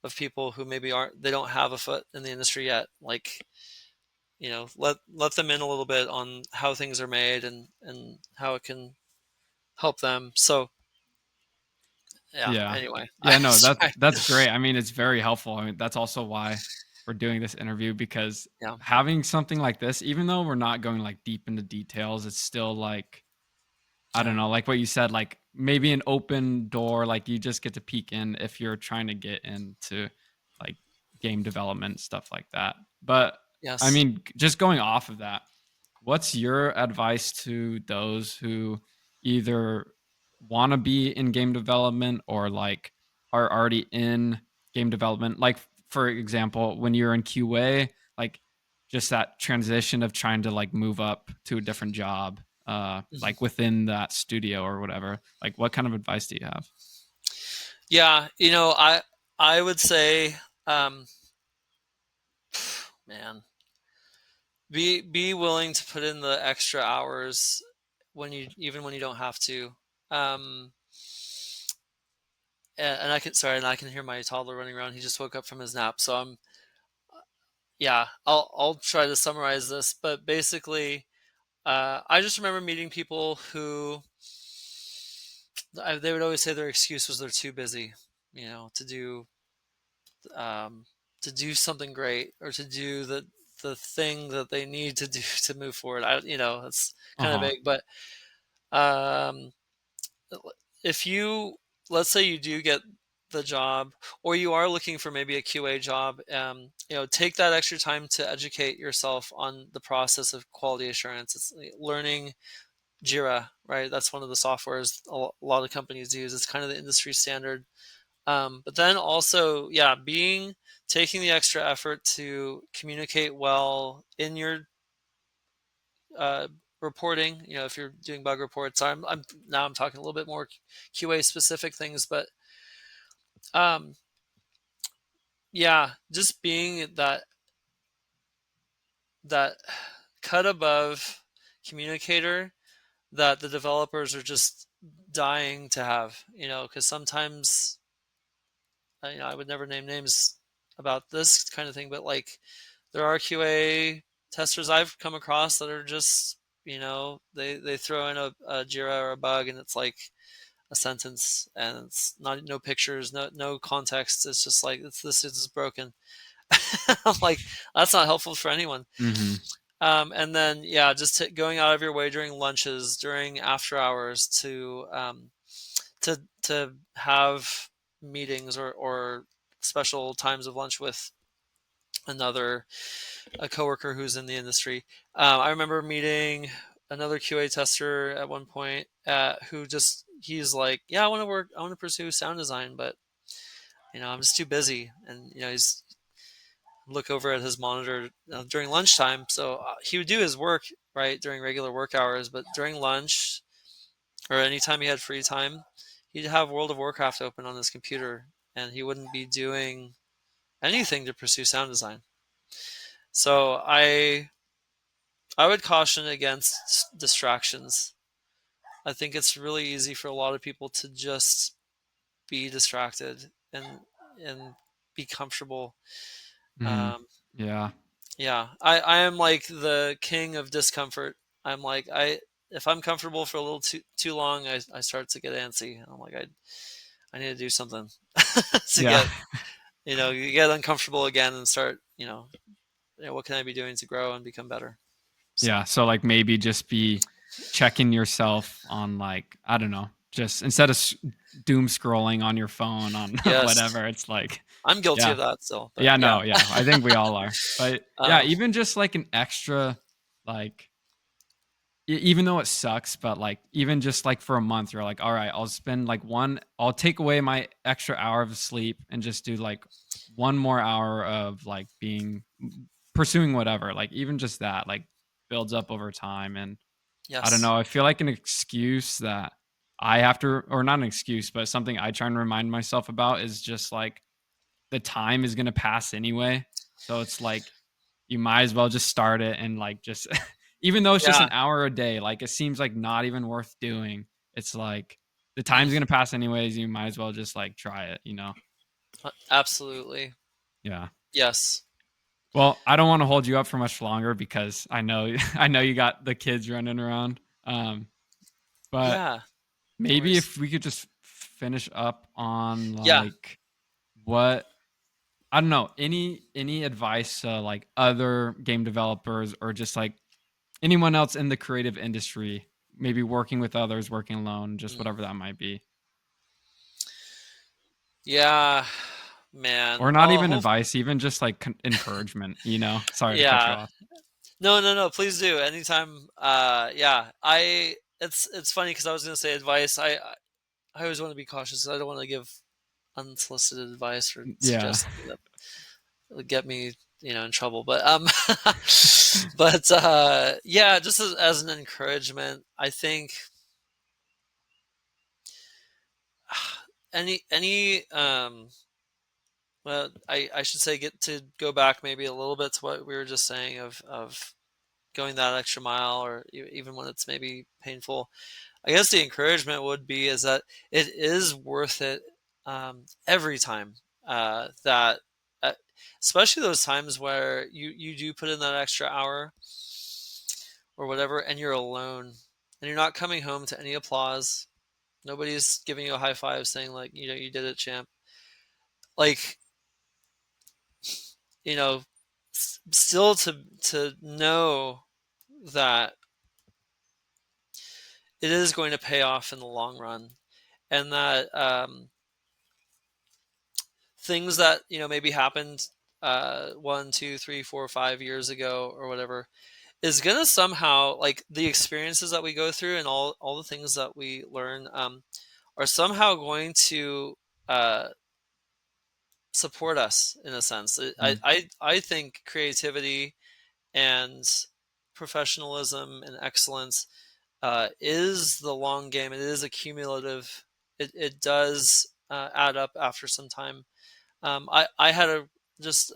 of people who maybe they don't have a foot in the industry yet. Like, let them in a little bit on how things are made, and how it can help them. So yeah, Yeah. anyway, Yeah, no, that's great. I mean, it's very helpful. I mean, that's also why we're doing this interview, because yeah. having something like this, even though we're not going like deep into details, it's still like, I don't Yeah. know, like what you said, like maybe an open door, like you just get to peek in if you're trying to get into like game development, stuff like that. But I Yes. mean, just going off of that, what's your advice to those who either want to be in game development or like are already in game development? Like, for example, when you're in QA, like just that transition of trying to like move up to a different job, Mhm. like within that studio or whatever. Like, what kind of advice do you have? Yeah, I would say, um, man, be willing to put in the extra hours when you don't have to. Um, and I can hear my toddler running around. He just woke up from his nap, so yeah, I'll try to summarize this, but basically, I just remember meeting people who they would always say their excuse was they're too busy, to um, do something great, or to do the thing that they need to do to move forward. It's Uh kind of huh. vague, but um, if you let's say you do get the job, or you are looking for maybe a QA job, take that extra time to educate yourself on the process of quality assurance. It's learning Jira, right? That's one of the softwares a lot of companies use. It's kind of the industry standard. But then also, yeah, taking the extra effort to communicate well in your uh, reporting. If you're doing bug reports, I'm talking a little bit more QA specific things, but um, yeah, just being that cut above communicator that the developers are just dying to have. Because sometimes I would never name names about this kind of thing, but like there are QA testers I've come across that are just, they throw in a Jira or a bug, and it's like a sentence, and it's not no pictures, no context. It's just like this is broken. I'm like, that's not helpful for anyone. Mm-hmm. And then yeah, just going out of your way during lunches, during after hours to have meetings or special times of lunch with another a coworker who's in the industry. I remember meeting another QA tester at one point who just he's like, yeah, I want to pursue sound design, but I'm just too busy, and he's look over at his monitor during lunchtime. So he would do his work right during regular work hours, but during lunch or anytime he had free time, he'd have World of Warcraft open on his computer, and he wouldn't be doing anything to pursue sound design. So I would caution against distractions. I think it's really easy for a lot of people to just be distracted and be comfortable. Mm, Um, yeah. yeah, I am like the king of discomfort. I'm like if I'm comfortable for a little too long, I start to get antsy. I'm like I need to do something to Yeah. get you get uncomfortable again and start what can I be doing to grow and become better. Yeah. So So like maybe just be checking yourself on like, I don't know, just instead of doom scrolling on your phone on yes, whatever, it's like, I'm guilty yeah. of that still, but Yeah, yeah. no, yeah. I think we all are. But yeah, Um, even just like an extra like even though it sucks, but like even just like for a month, you're like, all right, I'll take away my extra hour of sleep and just do like one more hour of like pursuing whatever. Like even just that like builds up over time. And I don't yes. know, I feel like an excuse that I have to, or not an excuse, but something I try and remind myself about is just like the time is going to pass anyway. So it's like you might as well just start it and like just even though it's just Yeah. an hour a day, like it seems like not even worth doing. It's like the Mm, time's going to pass anyways. You might as well just like try it, you know? absolutely. Yeah. Yes. Well, I don't want to hold you up for much longer because I know I know you got the kids running around. But Yeah. No maybe worries. if we could just finish up on Yeah. like what I don't know, any advice to like other game developers or just like anyone else in the creative industry, maybe working with others, working alone, just Mm. whatever that might be. Yeah, man. Or not Well, even advice, even just like encouragement, you know? Sorry to cut you yeah. off. No, no, no. Please do. Anytime. Yeah. It's funny because I was gonna say advice. I always want to be cautious. I don't want to give unsolicited advice or Yeah. suggest something that would get me, in trouble. But but yeah, just as an encouragement, I think any well, I should say get to go back maybe a little bit to what we were just saying of going that extra mile or even when it's maybe painful. I guess the encouragement would be is that it is worth it every time that uh, especially those times where you do put in that extra hour or whatever and you're alone and you're not coming home to any applause. Nobody's giving you a high five saying like, you did it, champ. Like, you know, still to know that it is going to pay off in the long run, and that things that maybe happened 1, 2, 3, 4, 5 years ago or whatever is gonna somehow like the experiences that we go through and all the things that we learn are somehow going to uh, support us in a sense. Mm, I think creativity and professionalism and excellence is the long game. It is accumulative. It does add up after some time. I had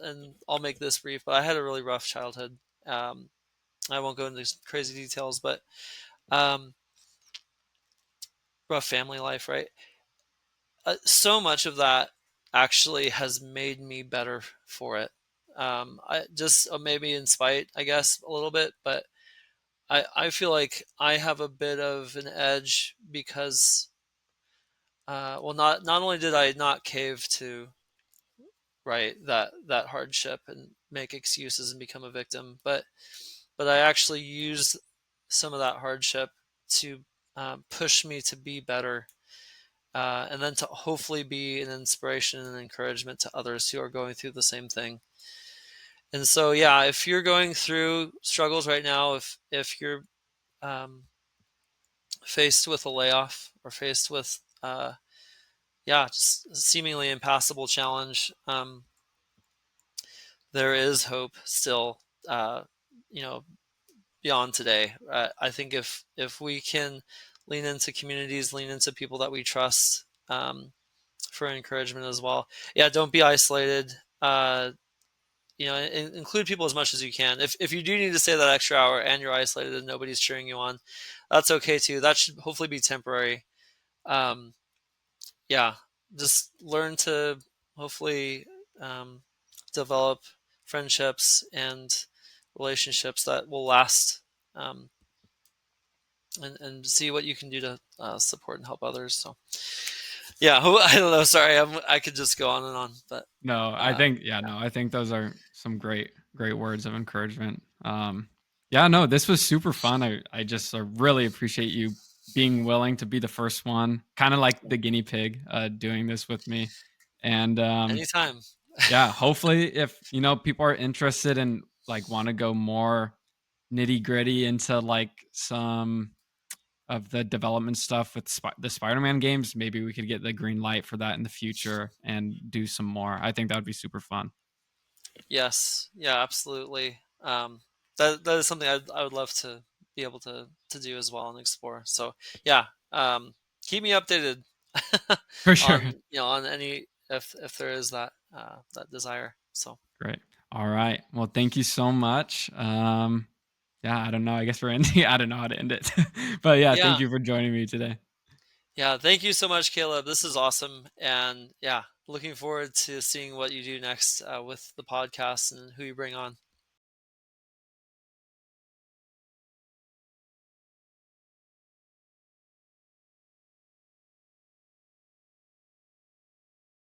and I'll make this brief, but I had a really rough childhood. Um, I won't go into crazy details, but um, rough family life, right? So much of that actually has made me better for it. I just maybe in spite, I guess, a little bit, but I feel like I have a bit of an edge because well, not only did I not cave to right that hardship and make excuses and become a victim, but but I actually used some of that hardship to push me to be better, and then to hopefully be an inspiration and encouragement to others who are going through the same thing. And so, yeah, if you're going through struggles right now, if you're um, faced with a layoff or faced with yeah, just a seemingly impassable challenge, there is hope still. You know, beyond today. I think if we can lean into communities, lean into people that we trust, for encouragement as well. Yeah, don't be isolated. You know, include people as much as you can. If you do need to stay that extra hour and you're isolated and nobody's cheering you on, that's okay too. That should hopefully be temporary. Um, yeah, just learn to hopefully um, develop friendships and relationships that will last, um, and see what you can do to support and help others. So, yeah, I don't know. Sorry, I could just go on and on, but No, I uh, think yeah, no, I think those are some great words of encouragement. Yeah, no, this was super fun. I just really appreciate you being willing to be the first one, kind of like the guinea pig, doing this with me. And anytime. yeah, hopefully if people are interested and like want to go more nitty gritty into like some of the development stuff with the Spider-Man games, maybe we could get the green light for that in the future and do some more. I think that would be super fun. Yes, yeah, absolutely. That is something I would love to be able to do as well and explore. So, yeah, keep me updated For sure. on on any if there is that that desire. So, Great. All right. Well, thank you so much. Yeah, I don't know. I guess we're ending. I don't know how to end it. But yeah, thank yeah, you for joining me today. yeah. Thank you so much, Caleb. This is awesome, and yeah, looking forward to seeing what you do next with the podcast and who you bring on.